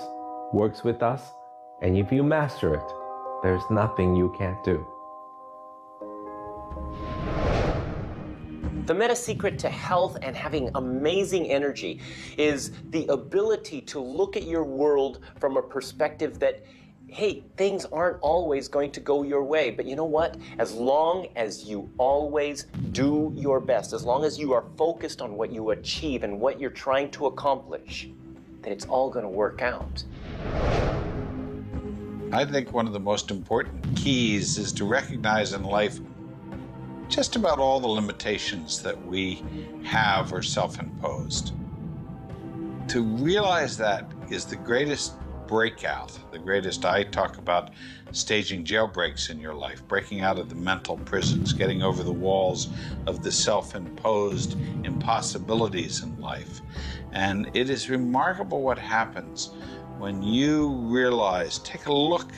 works with us, and if you master it, there's nothing you can't do. The meta secret to health and having amazing energy is the ability to look at your world from a perspective that, hey, things aren't always going to go your way, but you know what? As long as you always do your best, as long as you are focused on what you achieve and what you're trying to accomplish, then it's all going to work out. I think one of the most important keys is to recognize in life just about all the limitations that we have are self-imposed. To realize that is the greatest breakout, the greatest. I talk about staging jailbreaks in your life, breaking out of the mental prisons, getting over the walls of the self-imposed impossibilities in life. And it is remarkable what happens when you realize, take a look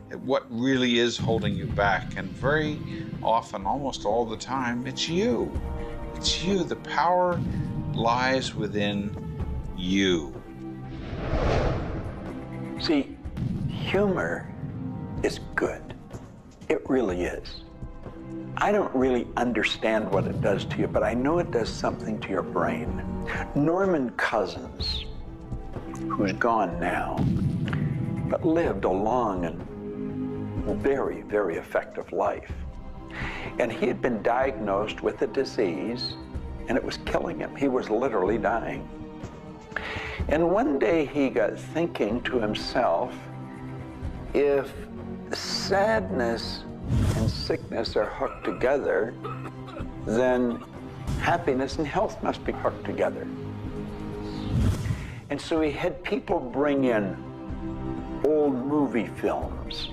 at what really is holding you back. And very often, almost all the time, it's you. It's you. The power lies within you. See, humor is good. It really is. I don't really understand what it does to you, but I know it does something to your brain. Norman Cousins, who's gone now, but lived a long and very, very effective life. And he had been diagnosed with a disease, and it was killing him. He was literally dying. And one day he got thinking to himself, if sadness and sickness are hooked together, then happiness and health must be hooked together. And so he had people bring in old movie films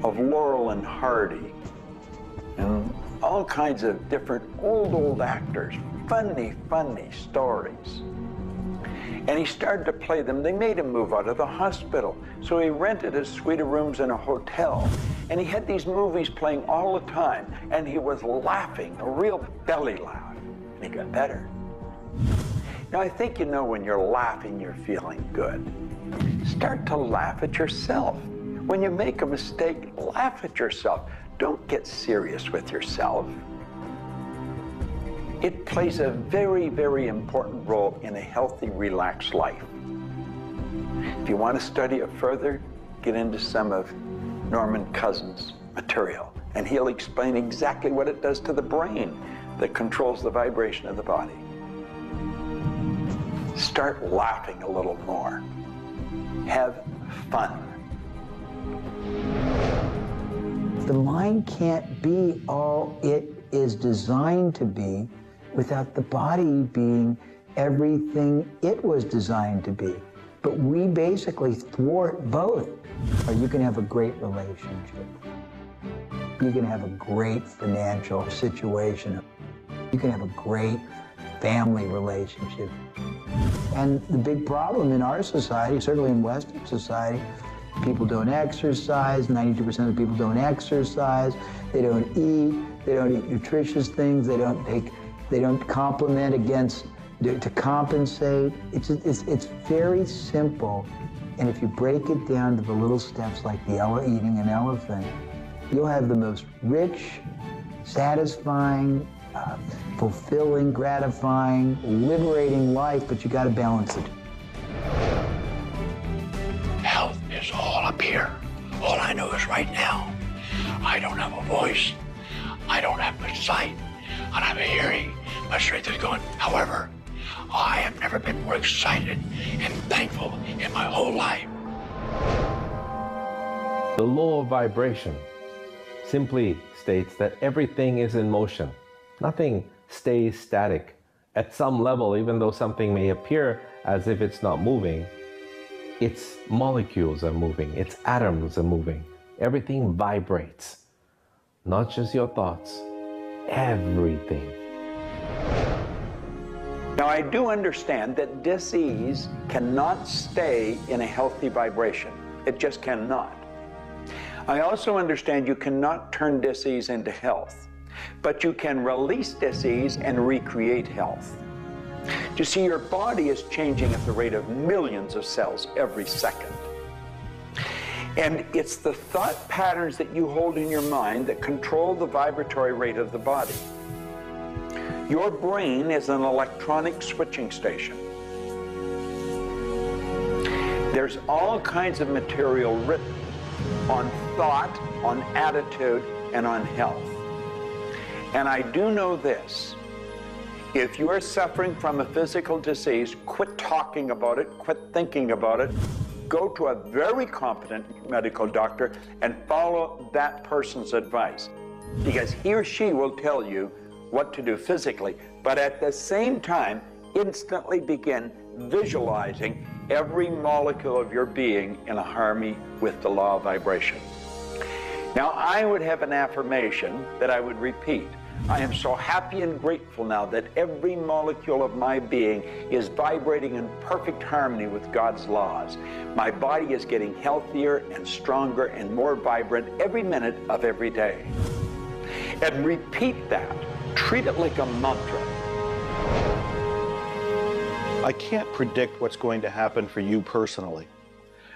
of Laurel and Hardy and all kinds of different old actors, funny stories. And he started to play them. They made him move out of the hospital. So he rented a suite of rooms in a hotel. And he had these movies playing all the time. And he was laughing, a real belly laugh. And he got better. Now, I think you know when you're laughing, you're feeling good. Start to laugh at yourself. When you make a mistake, laugh at yourself. Don't get serious with yourself. It plays a very, very important role in a healthy, relaxed life. If you want to study it further, get into some of Norman Cousins' material, and he'll explain exactly what it does to the brain that controls the vibration of the body. Start laughing a little more. Have fun. The mind can't be all it is designed to be without the body being everything it was designed to be. But we basically thwart both. Or you can have a great relationship. You can have a great financial situation. You can have a great family relationship. And the big problem in our society, certainly in Western society, people don't exercise, 92% of people don't exercise, they don't eat nutritious things, they don't complement against, to compensate. It's very simple. And if you break it down to the little steps like eating an elephant, you'll have the most rich, satisfying, fulfilling, gratifying, liberating life, but you gotta balance it. Health is all up here. All I know is right now, I don't have a voice, I don't have much sight, I don't have a hearing. My strength is gone. However, I have never been more excited and thankful in my whole life. The law of vibration simply states that everything is in motion. Nothing stays static. At some level, even though something may appear as if it's not moving, its molecules are moving, its atoms are moving. Everything vibrates. Not just your thoughts, everything. Now, I do understand that disease cannot stay in a healthy vibration. It just cannot. I also understand you cannot turn disease into health, but you can release disease and recreate health. You see, your body is changing at the rate of millions of cells every second. And it's the thought patterns that you hold in your mind that control the vibratory rate of the body. Your brain is an electronic switching station. There's all kinds of material written on thought, on attitude, and on health. And I do know this. If you are suffering from a physical disease, quit talking about it, quit thinking about it. Go to a very competent medical doctor and follow that person's advice, because he or she will tell you what to do physically, but at the same time, instantly begin visualizing every molecule of your being in a harmony with the law of vibration. Now, I would have an affirmation that I would repeat. I am so happy and grateful now that every molecule of my being is vibrating in perfect harmony with God's laws. My body is getting healthier and stronger and more vibrant every minute of every day. And repeat that. Treat it like a mantra. I can't predict what's going to happen for you personally,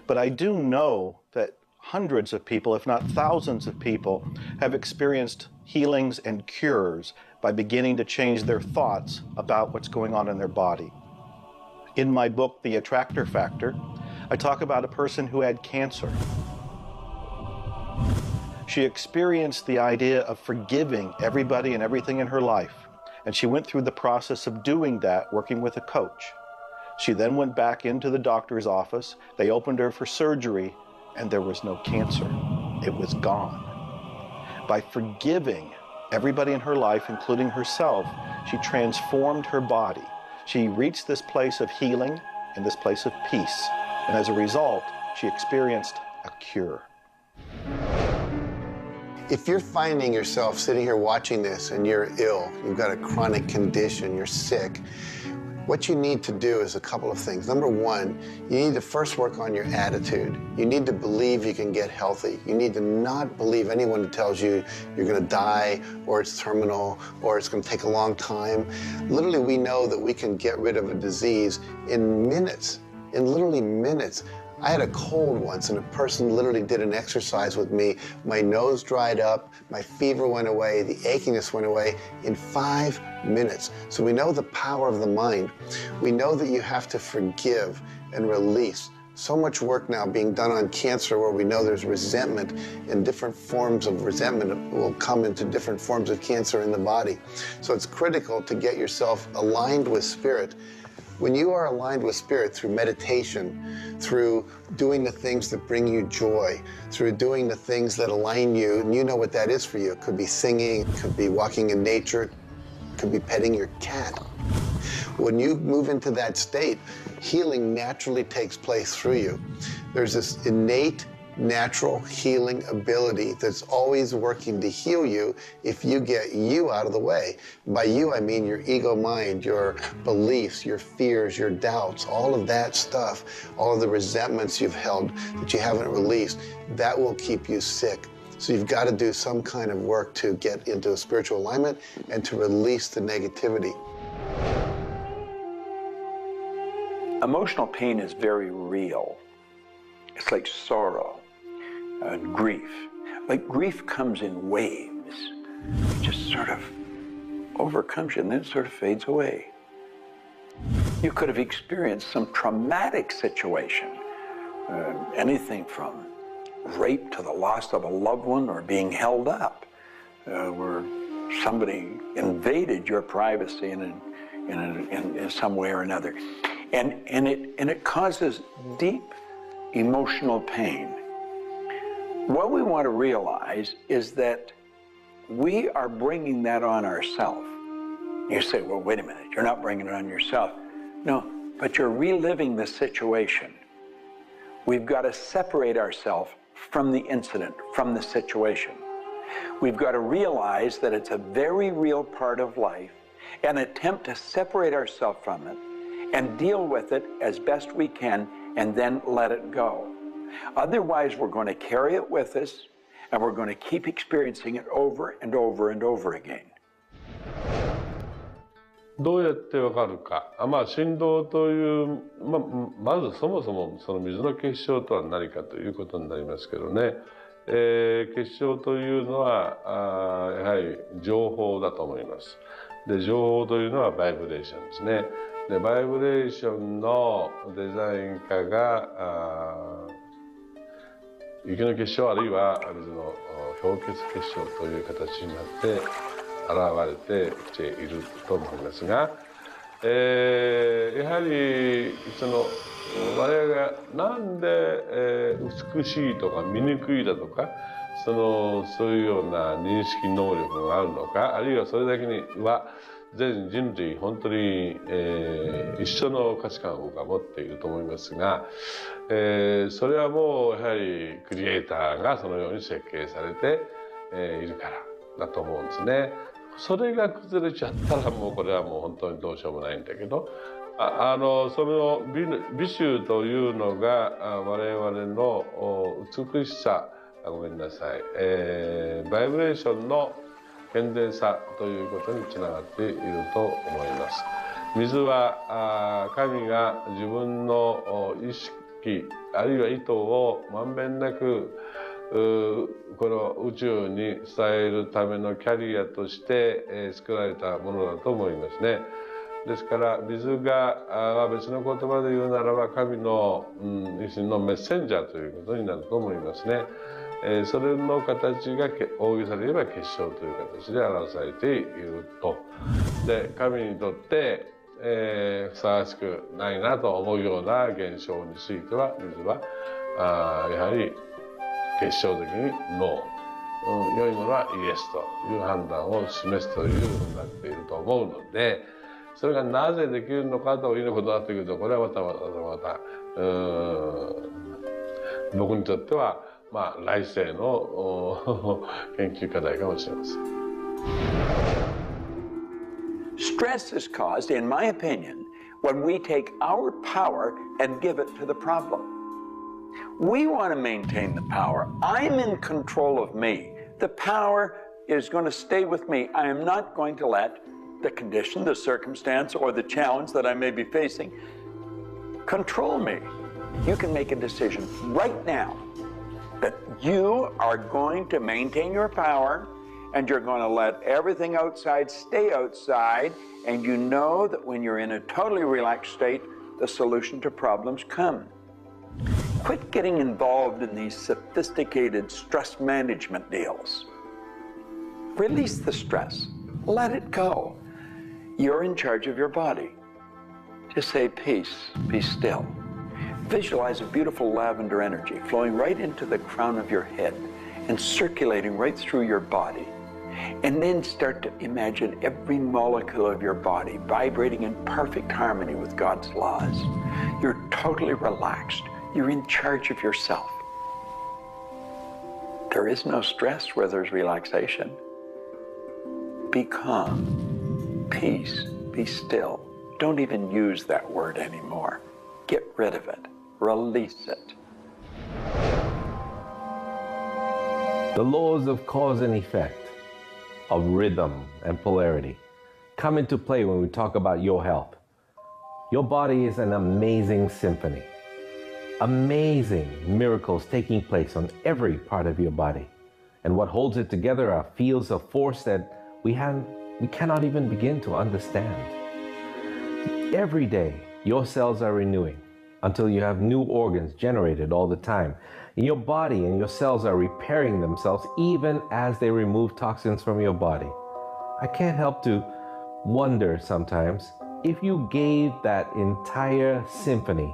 but I do know that hundreds of people, if not thousands of people, have experienced healings and cures by beginning to change their thoughts about what's going on in their body. In my book, The Attractor Factor, I talk about a person who had cancer. She experienced the idea of forgiving everybody and everything in her life, and she went through the process of doing that working with a coach. She then went back into the doctor's office. They opened her for surgery, and there was no cancer. It was gone. By forgiving everybody in her life, including herself, she transformed her body. She reached this place of healing and this place of peace, and as a result, she experienced a cure. If you're finding yourself sitting here watching this and you're ill, you've got a chronic condition, you're sick, what you need to do is a couple of things. Number one, you need to first work on your attitude. You need to believe you can get healthy. You need to not believe anyone who tells you you're going to die, or it's terminal, or it's going to take a long time. Literally, we know that we can get rid of a disease in minutes, in literally minutes. I had a cold once, and a person literally did an exercise with me. My nose dried up, my fever went away, the achiness went away in 5 minutes. So we know the power of the mind. We know that you have to forgive and release. So much work now being done on cancer, where we know there's resentment, and different forms of resentment will come into different forms of cancer in the body. So it's critical to get yourself aligned with spirit. When you are aligned with spirit through meditation, through doing the things that bring you joy, through doing the things that align you, and you know what that is for you. It could be singing, it could be walking in nature, it could be petting your cat. When you move into that state, healing naturally takes place through you. There's this innate, natural healing ability that's always working to heal you if you get you out of the way. By you, I mean your ego mind, your beliefs, your fears, your doubts, all of that stuff, all of the resentments you've held that you haven't released, that will keep you sick. So you've got to do some kind of work to get into a spiritual alignment and to release the negativity. Emotional pain is very real. It's like sorrow and grief. Like grief comes in waves. It just sort of overcomes you and then it sort of fades away. You could have experienced some traumatic situation, anything from rape to the loss of a loved one, or being held up, where somebody invaded your privacy in some way or another. And it causes deep emotional pain. What we want to realize is that we are bringing that on ourselves. You say, well, wait a minute, you're not bringing it on yourself. No, but you're reliving the situation. We've got to separate ourselves from the incident, from the situation. We've got to realize that it's a very real part of life and attempt to separate ourselves from it and deal with it as best we can and then let it go. Otherwise, we're going to carry it with us and we're going to keep experiencing it over and over and over again. どうやってわかるか。振動という、まずそもそもその水の結晶とは何かということになりますけどね。結晶というのはやはり情報だと思います。で、情報というのはバイブレーションですね。で、バイブレーションのデザイン家が雪の結晶あるいは水の氷結結晶という形になって現れてきていると思いますが、やはり我々がなんで、美しいとか醜いだとかそういうような認識能力があるのか、あるいはそれだけには全人類本当に、一緒の価値観を僕は持っていると思いますが、それはもうやはりクリエイターがそのように設計されて、いるからだと思うんですね。それが崩れちゃったらもうこれはもう本当にどうしようもないんだけど、その美醜というのが我々の美しさ、ごめんなさい、バイブレーションの健全さということにつながっていると思います。水は神が自分の意識あるいは意図をまんべんなくこの宇宙に伝えるためのキャリアとして作られたものだと思いますね。ですから水が別の言葉で言うならば神の一種のメッセンジャーということになると思いますね。それの形が大げさで言えば結晶という形で表されていると。で神にとってふさわしくないなと思うような現象については水はやはり結晶的にノー、良いものはイエスという判断を示すというふうになっていると思うので、それがなぜできるのかということになってくると、これはまた僕にとっては来世の研究課題かもしれません。Stress is caused, in my opinion, when we take our power and give it to the problem. We want to maintain the power. I'm in control of me. The power is going to stay with me. I am not going to let the condition, the circumstance, or the challenge that I may be facing control me. You can make a decision right now that you are going to maintain your power and you're going to let everything outside stay outside, and you know that when you're in a totally relaxed state, the solution to problems come. Quit getting involved in these sophisticated stress management deals. Release the stress. Let it go. You're in charge of your body. Just say peace, be still. Visualize a beautiful lavender energy flowing right into the crown of your head and circulating right through your body. And then start to imagine every molecule of your body vibrating in perfect harmony with God's laws. You're totally relaxed. You're in charge of yourself. There is no stress where there's relaxation. Be calm, peace, be still. Don't even use that word anymore. Get rid of it. Release it. The laws of cause and effect, of rhythm and polarity, come into play when we talk about your health. Your body is an amazing symphony. Amazing miracles taking place on every part of your body. And what holds it together are fields of force that we cannot even begin to understand. Every day, your cells are renewing until you have new organs generated all the time. And your body and your cells are repairing themselves even as they remove toxins from your body. I can't help to wonder sometimes if you gave that entire symphony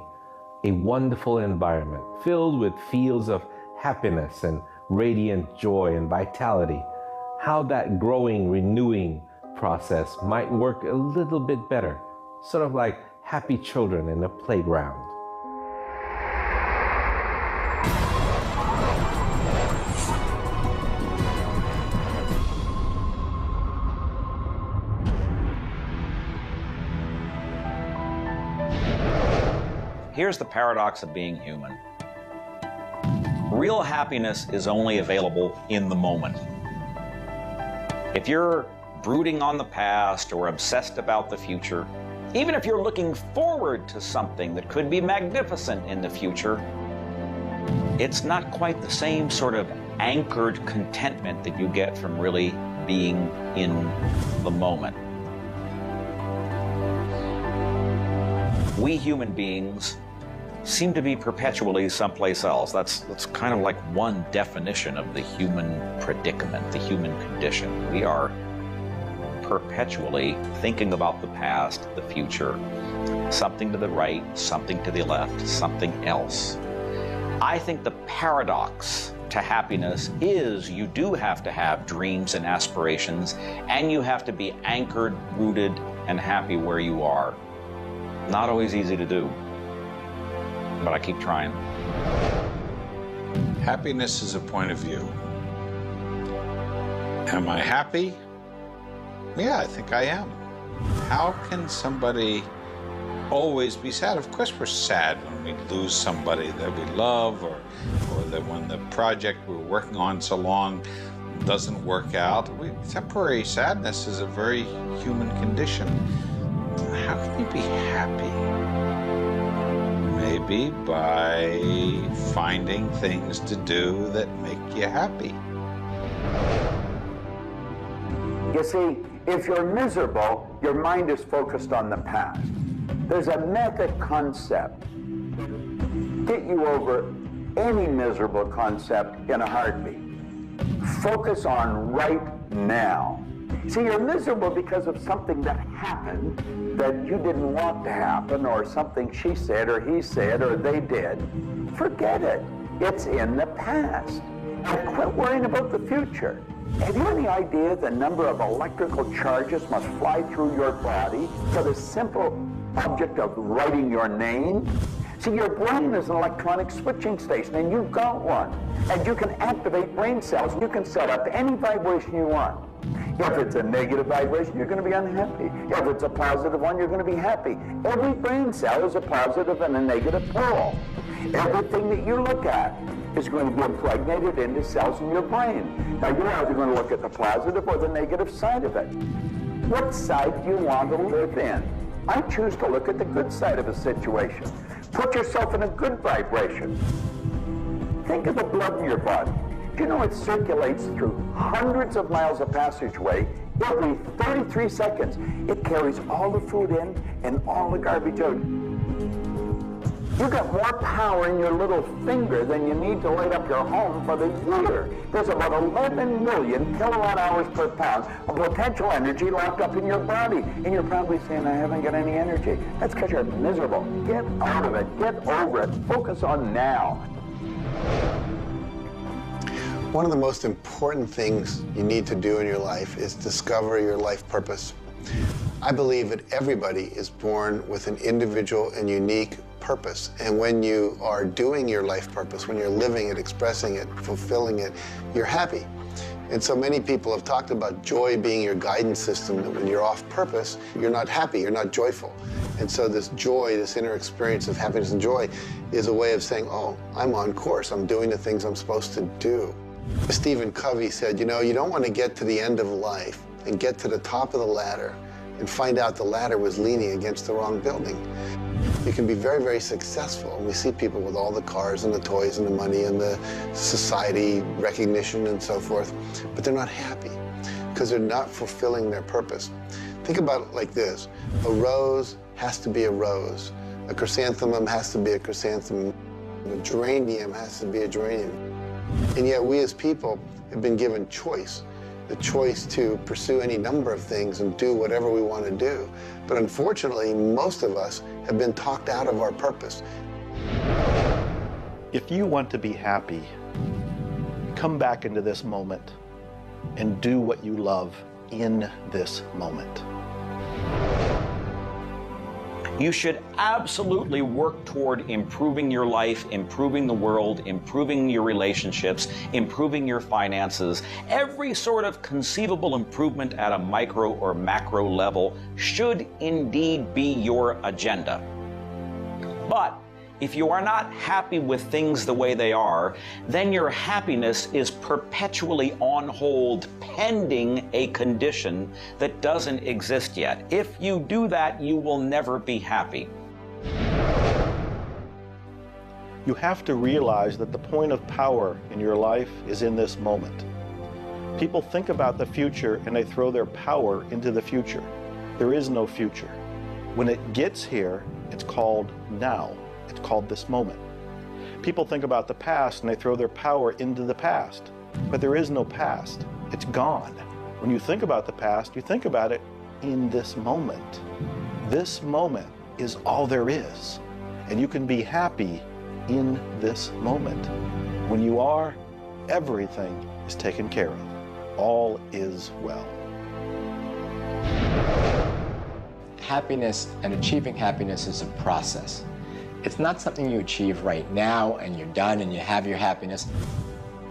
a wonderful environment filled with fields of happiness and radiant joy and vitality, how that growing, renewing process might work a little bit better, sort of like happy children in a playground. Here's the paradox of being human. Real happiness is only available in the moment. If you're brooding on the past or obsessed about the future, even if you're looking forward to something that could be magnificent in the future, it's not quite the same sort of anchored contentment that you get from really being in the moment. We human beings seem to be perpetually someplace else. That's kind of like one definition of the human predicament, the human condition. We are perpetually thinking about the past, the future, something to the right, something to the left, something else. I think the paradox to happiness is you do have to have dreams and aspirations, and you have to be anchored, rooted, and happy where you are. Not always easy to do, but I keep trying. Happiness is a point of view. Am I happy? Yeah, I think I am. How can somebody always be sad? Of course we're sad when we lose somebody that we love, or that when the project we're working on so long doesn't work out. Temporary sadness is a very human condition. How can you be happy? Maybe by finding things to do that make you happy. You see, if you're miserable, your mind is focused on the past. There's a method concept. Get you over any miserable concept in a heartbeat. Focus on right now. See, you're miserable because of something that happened that you didn't want to happen, or something she said or he said or they did. Forget it. It's in the past. And quit worrying about the future. Have you any idea the number of electrical charges must fly through your body for the simple object of writing your name? See, your brain is an electronic switching station, and you've got one. And you can activate brain cells. You can set up any vibration you want. If it's a negative vibration, you're going to be unhappy. If it's a positive one, you're going to be happy. Every brain cell is a positive and a negative pole. Everything that you look at is going to be impregnated into cells in your brain. Now, you're either going to look at the positive or the negative side of it. What side do you want to live in? I choose to look at the good side of a situation. Put yourself in a good vibration. Think of the blood in your body. Do you know it circulates through hundreds of miles of passageway every 33 seconds? It carries all the food in and all the garbage out. You got more power in your little finger than you need to light up your home for the year. There's about 11 million kilowatt hours per pound of potential energy locked up in your body. And you're probably saying, I haven't got any energy. That's because you're miserable. Get out of it. Get over it. Focus on now. One of the most important things you need to do in your life is discover your life purpose. I believe that everybody is born with an individual and unique purpose. And when you are doing your life purpose, when you're living it, expressing it, fulfilling it, you're happy. And so many people have talked about joy being your guidance system, that when you're off purpose, you're not happy, you're not joyful. And so this joy, this inner experience of happiness and joy is a way of saying, oh, I'm on course, I'm doing the things I'm supposed to do. Stephen Covey said, you know, you don't want to get to the end of life and get to the top of the ladder and find out the ladder was leaning against the wrong building. You can be very, very successful. And we see people with all the cars and the toys and the money and the society recognition and so forth, but they're not happy because they're not fulfilling their purpose. Think about it like this. A rose has to be a rose. A chrysanthemum has to be a chrysanthemum. A geranium has to be a geranium. And yet we as people have been given choice. The choice to pursue any number of things and do whatever we want to do. But unfortunately, most of us have been talked out of our purpose. If you want to be happy, come back into this moment and do what you love in this moment. You should absolutely work toward improving your life, improving the world, improving your relationships, improving your finances. Every sort of conceivable improvement at a micro or macro level should indeed be your agenda. But if you are not happy with things the way they are, then your happiness is perpetually on hold pending a condition that doesn't exist yet. If you do that, you will never be happy. You have to realize that the point of power in your life is in this moment. People think about the future and they throw their power into the future. There is no future. When it gets here, it's called now. It's called this moment. People think about the past and they throw their power into the past, but there is no past. It's gone. When you think about the past, you think about it in this moment. This moment is all there is. And you can be happy in this moment. When you are, everything is taken care of. All is well. Happiness and achieving happiness is a process. It's not something you achieve right now and you're done and you have your happiness.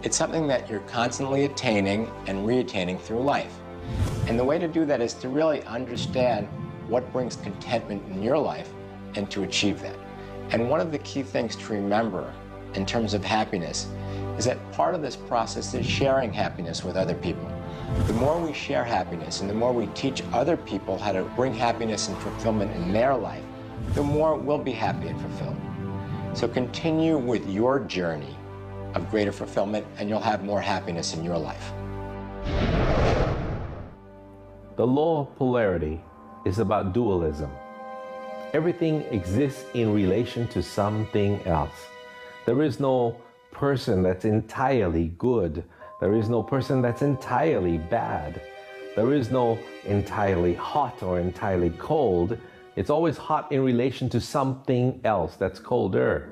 It's something that you're constantly attaining and reattaining through life. And the way to do that is to really understand what brings contentment in your life and to achieve that. And one of the key things to remember in terms of happiness is that part of this process is sharing happiness with other people. The more we share happiness and the more we teach other people how to bring happiness and fulfillment in their life, the more we'll be happy and fulfilled. So continue with your journey of greater fulfillment and you'll have more happiness in your life. The law of polarity is about dualism. Everything exists in relation to something else. There is no person that's entirely good. There is no person that's entirely bad. There is no entirely hot or entirely cold. It's always hot in relation to something else that's colder.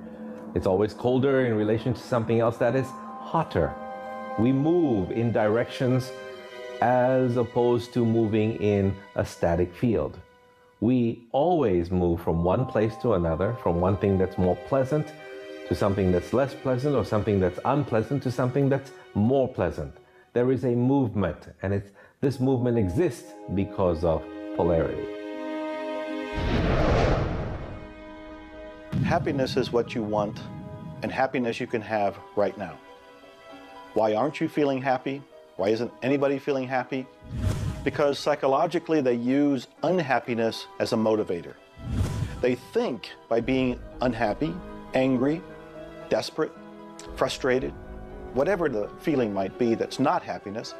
It's always colder in relation to something else that is hotter. We move in directions as opposed to moving in a static field. We always move from one place to another, from one thing that's more pleasant to something that's less pleasant, or something that's unpleasant to something that's more pleasant. There is a movement, and this movement exists because of polarity. Happiness is what you want, and happiness you can have right now. Why aren't you feeling happy? Why isn't anybody feeling happy? Because psychologically they use unhappiness as a motivator. They think by being unhappy, angry, desperate, frustrated, whatever the feeling might be that's not happiness,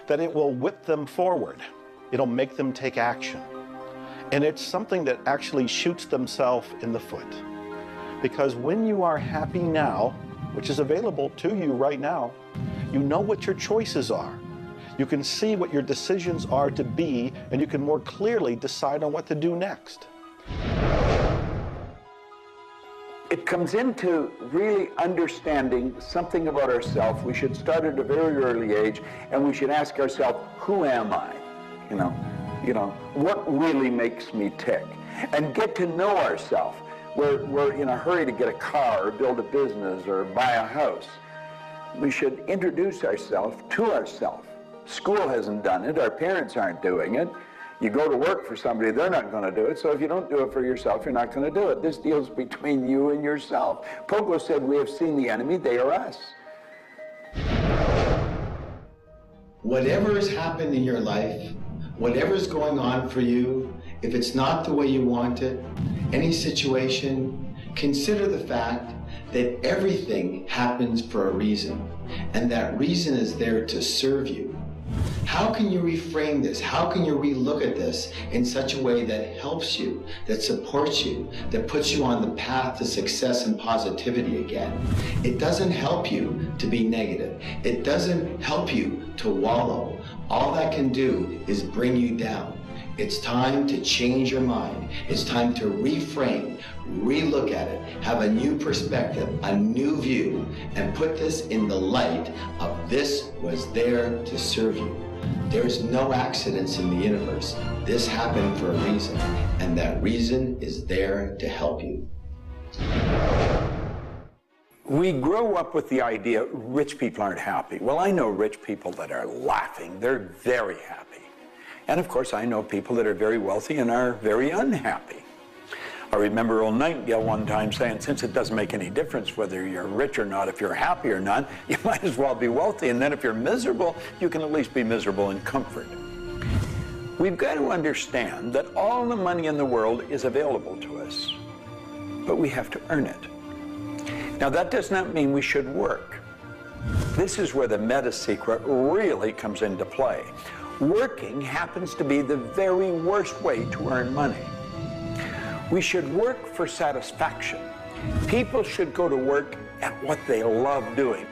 that it will whip them forward. It'll make them take action. And it's something that actually shoots themselves in the foot. Because when you are happy now, which is available to you right now, you know what your choices are. You can see what your decisions are to be, and you can more clearly decide on what to do next. It comes into really understanding something about ourselves. We should start at a very early age, and we should ask ourselves, who am I? You know, what really makes me tick? And get to know ourselves. We're in a hurry to get a car or build a business or buy a house. We should introduce ourselves to ourselves. School hasn't done it. Our parents aren't doing it. You go to work for somebody, they're not going to do it. So if you don't do it for yourself, you're not going to do it. This deals between you and yourself. Pogo said, we have seen the enemy, they are us. Whatever has happened in your life, whatever's going on for you, if it's not the way you want it, any situation, consider the fact that everything happens for a reason, and that reason is there to serve you. How can you reframe this? How can you relook at this in such a way that helps you, that supports you, that puts you on the path to success and positivity again? It doesn't help you to be negative. It doesn't help you to wallow. All that can do is bring you down. It's time to change your mind. It's time to reframe, relook at it, have a new perspective, a new view, and put this in the light of this was there to serve you. There's no accidents in the universe. This happened for a reason, and that reason is there to help you. We grow up with the idea rich people aren't happy. Well, I know rich people that are laughing. They're very happy. And of course, I know people that are very wealthy and are very unhappy. I remember old Nightingale one time saying, since it doesn't make any difference whether you're rich or not, if you're happy or not, you might as well be wealthy. And then if you're miserable, you can at least be miserable in comfort. We've got to understand that all the money in the world is available to us, but we have to earn it. Now, that does not mean we should work. This is where the meta secret really comes into play. Working happens to be the very worst way to earn money. We should work for satisfaction. People should go to work at what they love doing.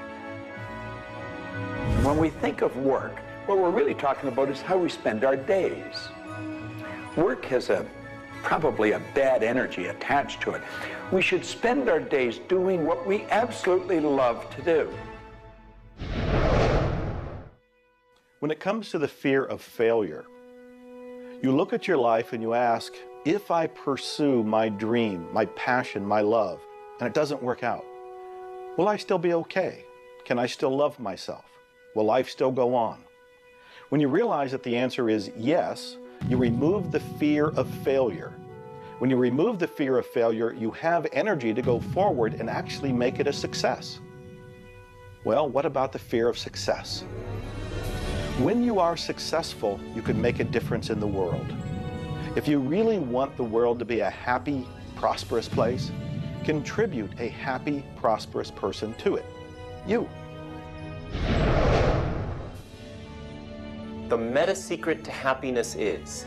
When we think of work, What we're really talking about is how we spend our days. Work has probably a bad energy attached to it. We should spend our days doing what we absolutely love to do. When it comes to the fear of failure, you look at your life and you ask, if I pursue my dream, my passion, my love, and it doesn't work out, will I still be okay? Can I still love myself? Will life still go on? When you realize that the answer is yes, you remove the fear of failure. When you remove the fear of failure, you have energy to go forward and actually make it a success. Well, what about the fear of success? When you are successful, you can make a difference in the world. If you really want the world to be a happy, prosperous place, contribute a happy, prosperous person to it. You. The meta secret to happiness is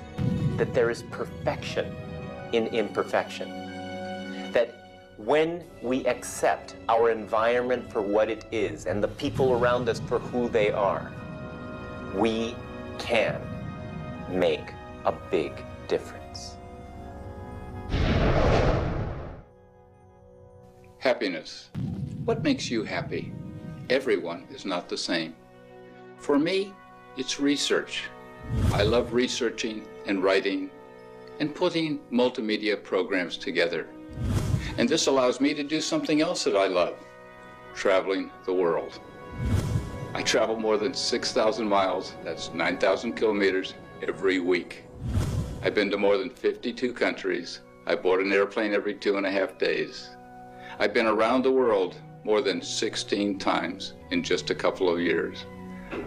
that there is perfection in imperfection. That when we accept our environment for what it is and the people around us for who they are, we can make a big difference. Happiness. What makes you happy? Everyone is not the same. For me, it's research. I love researching and writing and putting multimedia programs together. And this allows me to do something else that I love, traveling the world. I travel more than 6,000 miles, that's 9,000 kilometers, every week. I've been to more than 52 countries. I board an airplane every 2.5 days. I've been around the world more than 16 times in just a couple of years.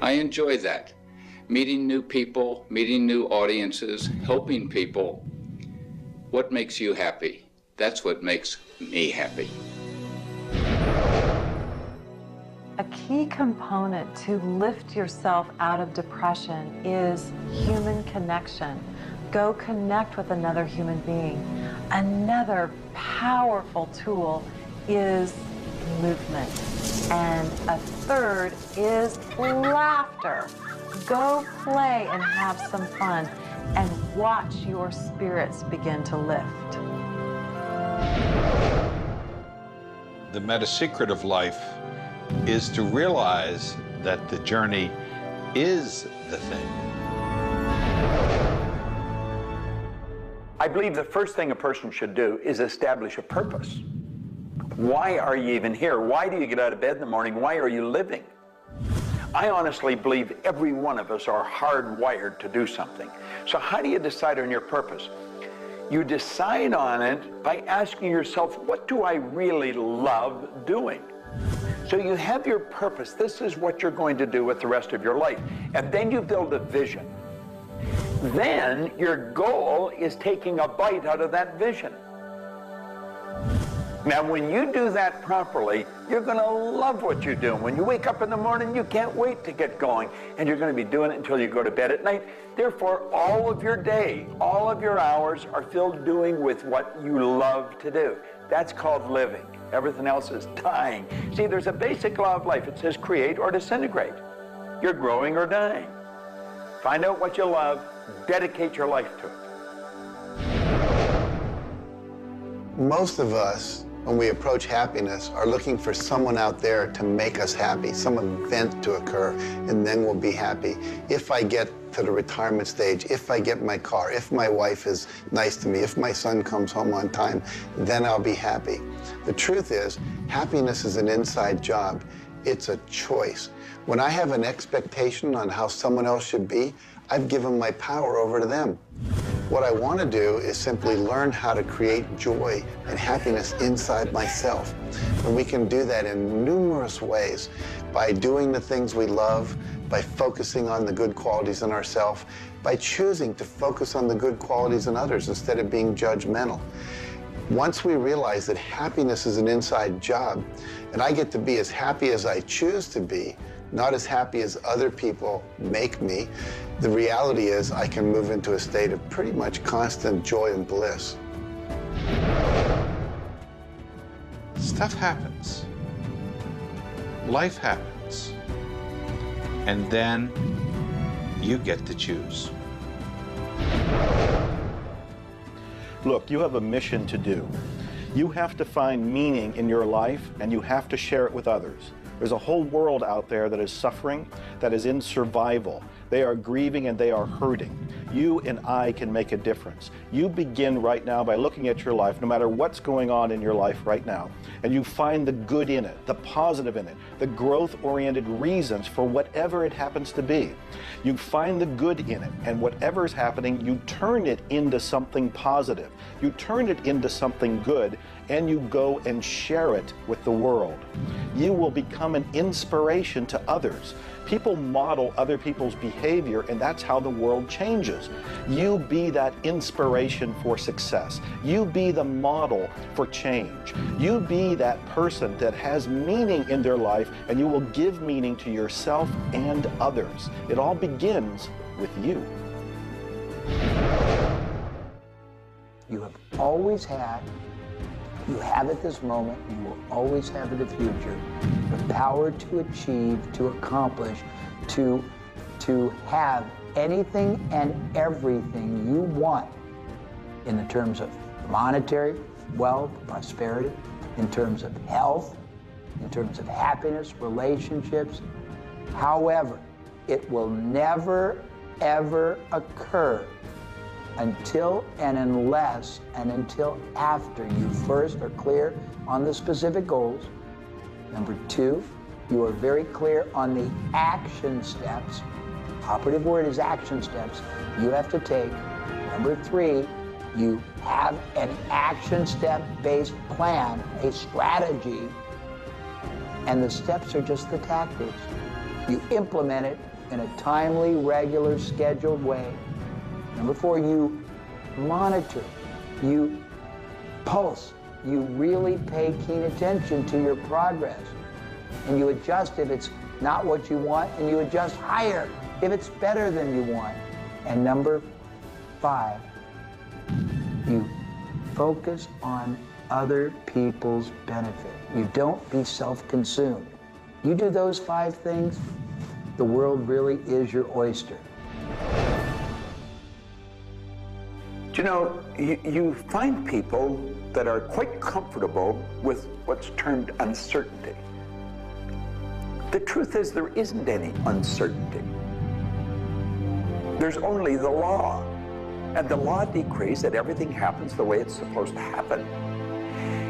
I enjoy that. Meeting new people, meeting new audiences, helping people. What makes you happy? That's what makes me happy. A key component to lift yourself out of depression is human connection. Go connect with another human being. Another powerful tool is movement. And a third is laughter. Go play and have some fun and watch your spirits begin to lift. The meta secret of life is to realize that the journey is the thing. I believe the first thing a person should do is establish a purpose. Why are you even here? Why do you get out of bed in the morning? Why are you living? I honestly believe every one of us are hardwired to do something. So how do you decide on your purpose? You decide on it by asking yourself, what do I really love doing? So you have your purpose. This is what you're going to do with the rest of your life. And then you build a vision. Then your goal is taking a bite out of that vision. Now, when you do that properly, you're going to love what you do. When you wake up in the morning, you can't wait to get going, and you're going to be doing it until you go to bed at night. Therefore, all of your day, all of your hours are filled doing with what you love to do. That's called living. Everything else is dying. See, there's a basic law of life. It says create or disintegrate. You're growing or dying. Find out what you love, dedicate your life to it. Most of us, when we approach happiness, are looking for someone out there to make us happy, some event to occur, and then we'll be happy. If I get to the retirement stage, if I get my car, if my wife is nice to me, if my son comes home on time, then I'll be happy. The truth is, happiness is an inside job. It's a choice. When I have an expectation on how someone else should be, I've given my power over to them. What I want to do is simply learn how to create joy and happiness inside myself. And we can do that in numerous ways, by doing the things we love, by focusing on the good qualities in ourselves, by choosing to focus on the good qualities in others instead of being judgmental. Once we realize that happiness is an inside job, and I get to be as happy as I choose to be, not as happy as other people make me, the reality is I can move into a state of pretty much constant joy and bliss. Stuff happens. Life happens. And then You get to choose. Look, you have a mission to do. You have to find meaning in your life, and you have to share it with others. There's a whole world out there that is suffering, that is in survival. They are grieving and they are hurting. You and I can make a difference. You begin right now by looking at your life, no matter what's going on in your life right now, and you find the good in it, the positive in it, the growth-oriented reasons for whatever it happens to be. You find the good in it, and whatever's happening, you turn it into something positive. You turn it into something good, and you go and share it with the world. You will become an inspiration to others. People model other people's behavior, and that's how the world changes. You be that inspiration for success. You be the model for change. You be that person that has meaning in their life, and you will give meaning to yourself and others. It all begins with you. You have always had, you have at this moment, you will always have in the future, the power to achieve, to accomplish, to have anything and everything you want in the terms of monetary, wealth, prosperity, in terms of health, in terms of happiness, relationships. However, it will never, ever occur until and unless and until after you first are clear on the specific goals. Number two, you are very clear on the action steps. Operative word is action steps you have to take. Number three, you have an action step-based plan, a strategy, and the steps are just the tactics. You implement it in a timely, regular, scheduled way. Number four, you monitor, you pulse, you really pay keen attention to your progress, and you adjust if it's not what you want, and you adjust higher if it's better than you want. And number five, you focus on other people's benefit. You don't be self-consumed. You do those five things, the world really is your oyster. Do you know, you find people that are quite comfortable with what's termed uncertainty. The truth is there isn't any uncertainty. There's only the law. And the law decrees that everything happens the way it's supposed to happen.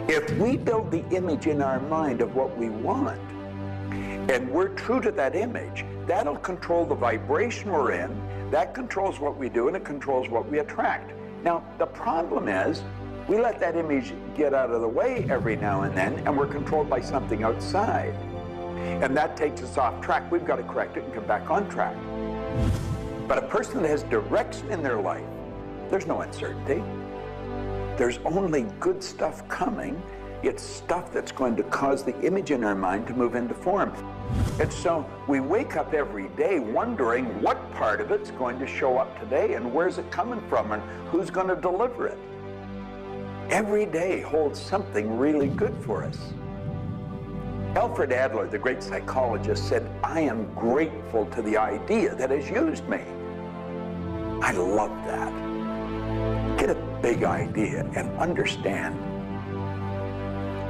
If we build the image in our mind of what we want, and we're true to that image, that'll control the vibration we're in, that controls what we do, and it controls what we attract. Now, the problem is, we let that image get out of the way every now and then, and we're controlled by something outside. And that takes us off track. We've got to correct it and come back on track. But a person that has direction in their life, there's no uncertainty. There's only good stuff coming. It's stuff that's going to cause the image in our mind to move into form. And so we wake up every day wondering what part of it's going to show up today and where's it coming from and who's going to deliver it. Every day holds something really good for us. Alfred Adler, the great psychologist, said, "I am grateful to the idea that has used me." I love that. Get a big idea and understand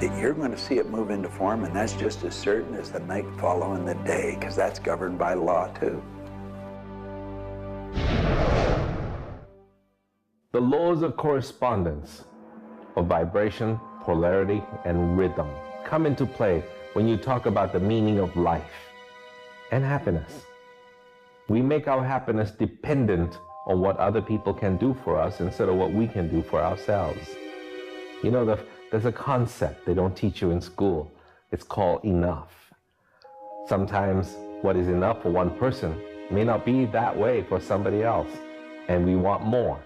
that you're going to see it move into form, and that's just as certain as the night following the day, because that's governed by law too. The laws of correspondence, of vibration, polarity, and rhythm come into play when you talk about the meaning of life and happiness. We make our happiness dependent on what other people can do for us instead of what we can do for ourselves. You know, there's a concept they don't teach you in school. It's called enough. Sometimes what is enough for one person may not be that way for somebody else, and we want more.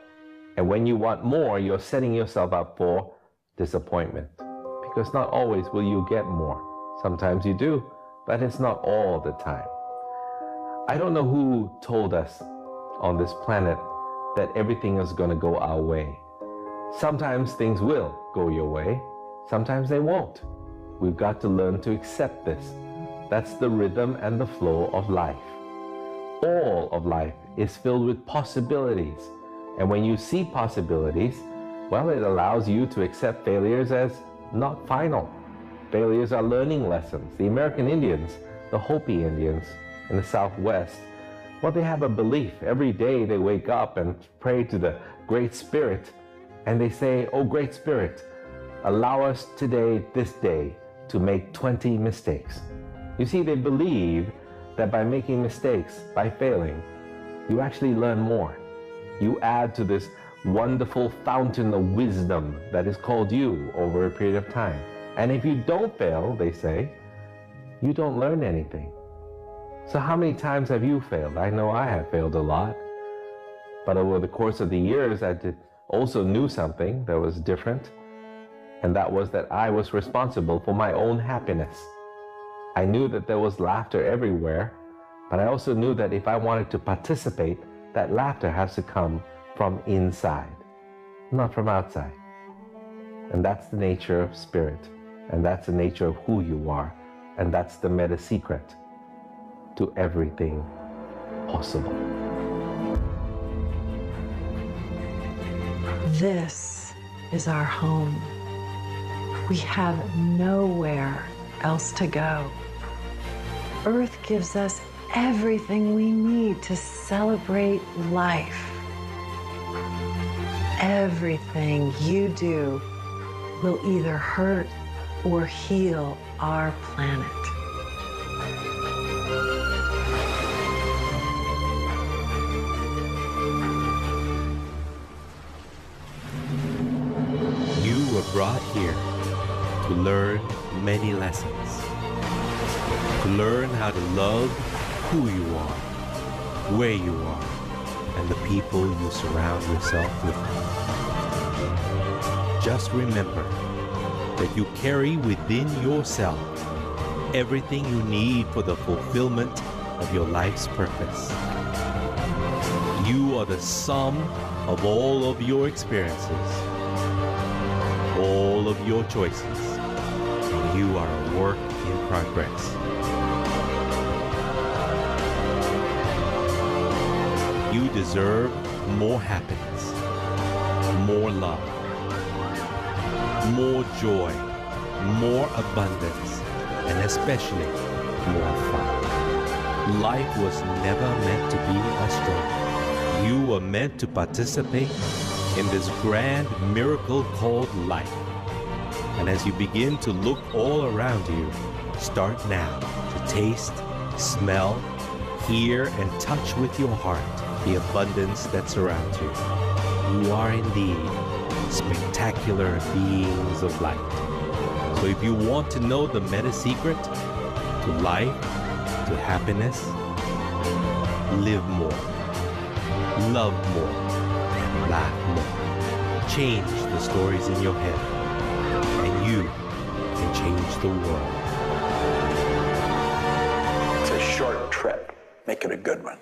And when you want more, you're setting yourself up for disappointment, because not always will you get more. Sometimes you do, but it's not all the time. I don't know who told us on this planet that everything is going to go our way. Sometimes things will go your way, sometimes they won't. We've got to learn to accept this. That's the rhythm and the flow of life. All of life is filled with possibilities. And when you see possibilities, well, it allows you to accept failures as not final. Failures are learning lessons. The American Indians, the Hopi Indians in the Southwest, well, they have a belief. Every day they wake up and pray to the Great Spirit, and they say, "Oh, Great Spirit, allow us today, this day, to make 20 mistakes." You see, they believe that by making mistakes, by failing, you actually learn more. You add to this wonderful fountain of wisdom that is called you over a period of time. And if you don't fail, they say, you don't learn anything. So how many times have you failed? I know I have failed a lot. But over the course of the years, I also knew something that was different. And that was that I was responsible for my own happiness. I knew that there was laughter everywhere, but I also knew that if I wanted to participate, that laughter has to come from inside, not from outside. And that's the nature of spirit, and that's the nature of who you are, and that's the meta secret to everything possible. This is our home. We have nowhere else to go. Earth gives us everything we need to celebrate life. Everything you do will either hurt or heal our planet. You were brought here to learn many lessons. To learn how to love who you are, where you are, and the people you surround yourself with. Just remember that you carry within yourself everything you need for the fulfillment of your life's purpose. You are the sum of all of your experiences, all of your choices, and you are a work in progress. You deserve more happiness, more love, more joy, more abundance, and especially more fun. Life was never meant to be a struggle. You were meant to participate in this grand miracle called life. And as you begin to look all around you, start now to taste, smell, hear, and touch with your heart the abundance that surrounds you. You are indeed spectacular beings of light. So if you want to know the meta secret to life, to happiness, live more, love more, and laugh more. Change the stories in your head, and you can change the world. It's a short trip. Make it a good one.